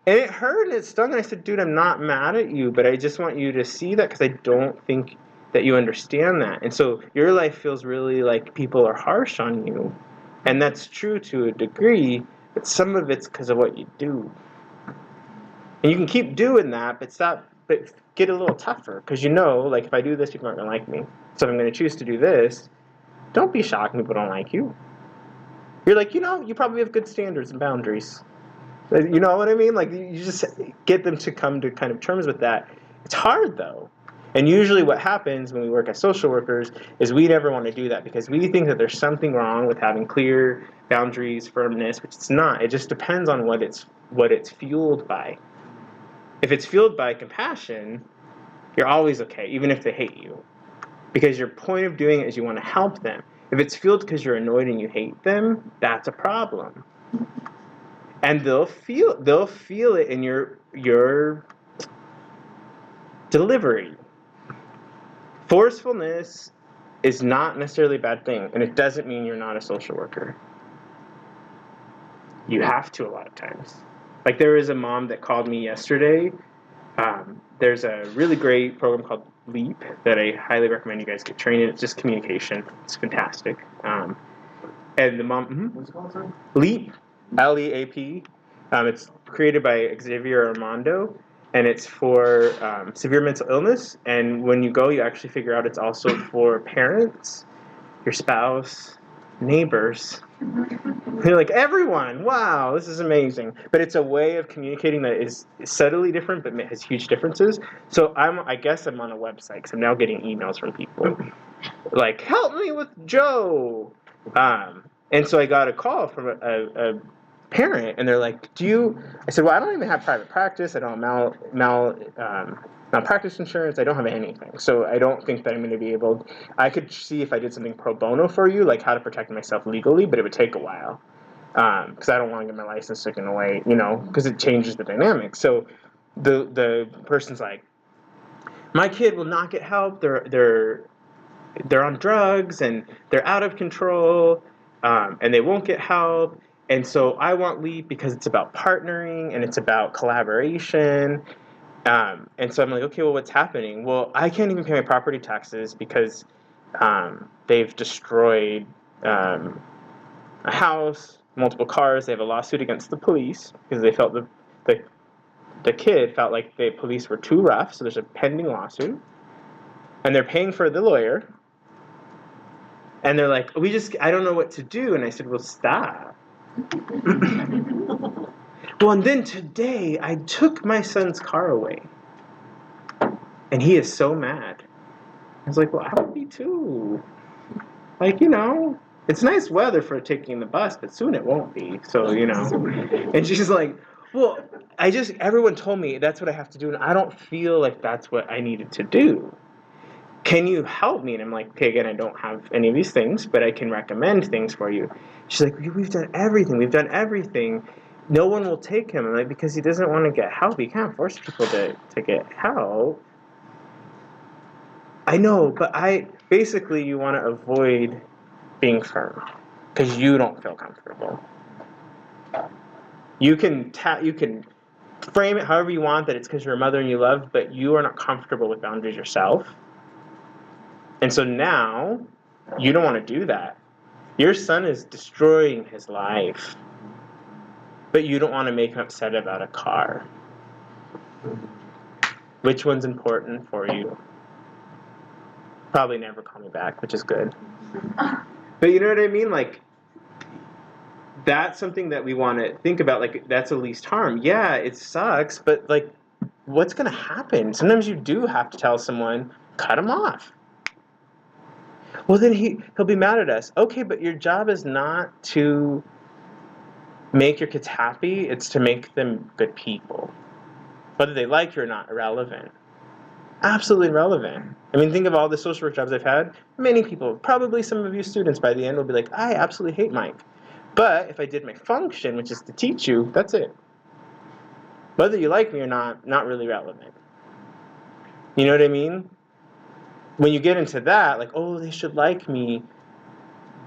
[SPEAKER 2] And it hurt and it stung, and I said, dude, I'm not mad at you, but I just want you to see that because I don't think that you understand that. And so your life feels really like people are harsh on you, and that's true to a degree, but some of it's because of what you do. And you can keep doing that, but get a little tougher, because you know, like, if I do this, people aren't going to like me. So if I'm going to choose to do this, don't be shocked when people don't like you. You're like, you know, you probably have good standards and boundaries. You know what I mean? Like, you just get them to come to kind of terms with that. It's hard, though. And usually what happens when we work as social workers is we never want to do that because we think that there's something wrong with having clear boundaries, firmness, which it's not. It just depends on what it's fueled by. If it's fueled by compassion, you're always okay, even if they hate you. Because your point of doing it is you want to help them. If it's fueled because you're annoyed and you hate them, that's a problem. And they'll feel it in your delivery. Forcefulness is not necessarily a bad thing, and it doesn't mean you're not a social worker. You have to a lot of times. Like, there was a mom that called me yesterday. There's a really great program called LEAP that I highly recommend you guys get trained in. It's just communication. It's fantastic. And the mom...
[SPEAKER 4] What's it called, sir?
[SPEAKER 2] LEAP. LEAP. It's created by Xavier Armando, and it's for severe mental illness. And when you go, you actually figure out it's also for parents, your spouse, neighbors. You're like, everyone, wow, this is amazing. But it's a way of communicating that is subtly different, but has huge differences. So I guess I'm on a website, because I'm now getting emails from people. Like, help me with Joe. And so I got a call from a parent, and they're like, I said, well, I don't even have private practice. I don't have malpractice insurance. I don't have anything. So I don't think that I'm going to be able, I could see if I did something pro bono for you, like how to protect myself legally, but it would take a while. Because I don't want to get my license taken away, because it changes the dynamic. So the person's like, my kid will not get help. They're on drugs, and they're out of control, and they won't get help. And so I want LEAP because it's about partnering and it's about collaboration. And so I'm like, okay, well, what's happening? Well, I can't even pay my property taxes because they've destroyed a house, multiple cars. They have a lawsuit against the police because they felt the kid felt like the police were too rough, so there's a pending lawsuit, and they're paying for the lawyer, and they're like, I don't know what to do, and I said, well, stop. Well, and then today, I took my son's car away, and he is so mad. I was like, well, I would be too. Like, it's nice weather for taking the bus, but soon it won't be, so, And she's like, well, everyone told me that's what I have to do, and I don't feel like that's what I needed to do. Can you help me? And I'm like, okay, again, I don't have any of these things, but I can recommend things for you. She's like, we've done everything. No one will take him. I'm like, because he doesn't want to get help. You can't force people to get help. I know, but basically you want to avoid being firm because you don't feel comfortable. You can frame it however you want, that it's because you're a mother and you love, but you are not comfortable with boundaries yourself. And so now you don't want to do that. Your son is destroying his life, but you don't want to make him upset about a car. Which one's important for you? Probably never call me back, which is good. But you know what I mean? Like, that's something that we want to think about. Like, that's the least harm. Yeah, it sucks, but like, what's going to happen? Sometimes you do have to tell someone, cut him off. Well, then he'll be mad at us. Okay, but your job is not to make your kids happy. It's to make them good people. Whether they like you or not, irrelevant. Absolutely irrelevant. I mean, think of all the social work jobs I've had. Many people, probably some of you students by the end will be like, I absolutely hate Mike. But if I did my function, which is to teach you, that's it. Whether you like me or not really relevant. You know what I mean? When you get into that, like, oh, they should like me,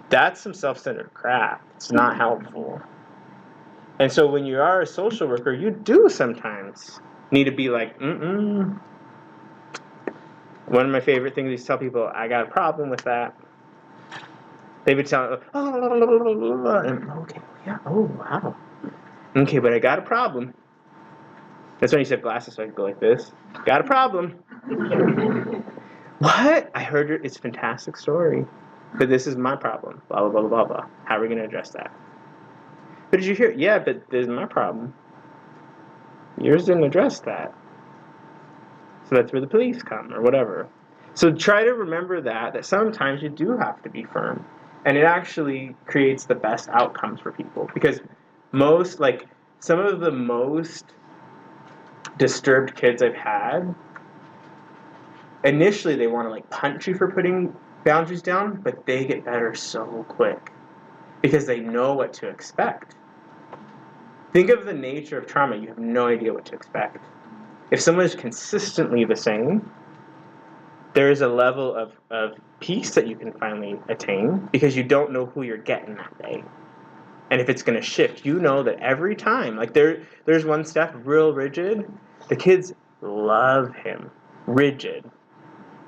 [SPEAKER 2] that's some self-centered crap. It's not helpful. And so when you are a social worker, you do sometimes need to be like, One of my favorite things is to tell people, I got a problem with that. They would tell me, and okay, yeah, oh, wow. Okay, but I got a problem. That's when you said glasses, so I could go like this. Got a problem. What? I heard it's a fantastic story, but this is my problem. Blah, blah, blah, blah, blah. How are we going to address that? But did you hear? Yeah, but this is my problem. Yours didn't address that. So that's where the police come, or whatever. So try to remember that sometimes you do have to be firm. And it actually creates the best outcomes for people. Because some of the most disturbed kids I've had, initially they want to punch you for putting boundaries down, but they get better so quick. Because they know what to expect. Think of the nature of trauma. You have no idea what to expect. If someone is consistently the same, there is a level of peace that you can finally attain because you don't know who you're getting that day. And if it's going to shift, you know that every time. Like there's one staff, real rigid. The kids love him. Rigid.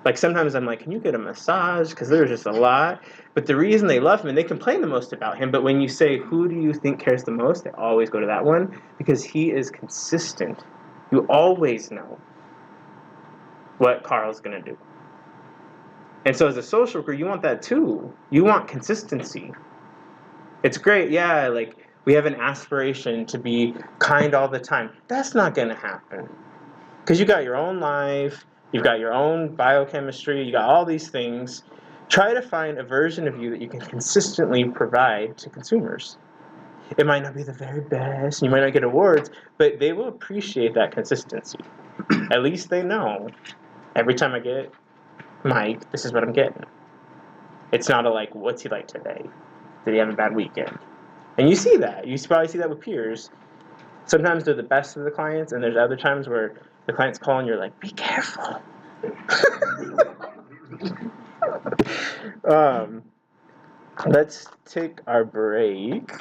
[SPEAKER 2] Like sometimes I'm like, can you get a massage? Because there's just a lot. But the reason they love him, and they complain the most about him, but when you say, who do you think cares the most? They always go to that one because he is consistent. You always know what Carl's going to do. And so as a social worker, you want that too. You want consistency. It's great, yeah, we have an aspiration to be kind all the time. That's not going to happen. Because you got your own life, you've got your own biochemistry, you got all these things. Try to find a version of you that you can consistently provide to consumers. It might not be the very best, you might not get awards, but they will appreciate that consistency. At least they know. Every time I get Mike, this is what I'm getting. It's not what's he like today? Did he have a bad weekend? And you see that. You probably see that with peers. Sometimes they're the best of the clients, and there's other times where the client's calling, and you're like, be careful. Let's take our break.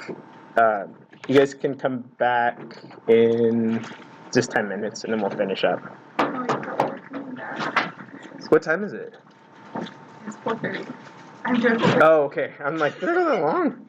[SPEAKER 2] You guys can come back in just 10 minutes, and then we'll finish up. What time is it?
[SPEAKER 1] It's 4:30. I'm joking.
[SPEAKER 2] Oh, okay. I'm like, they're not that long.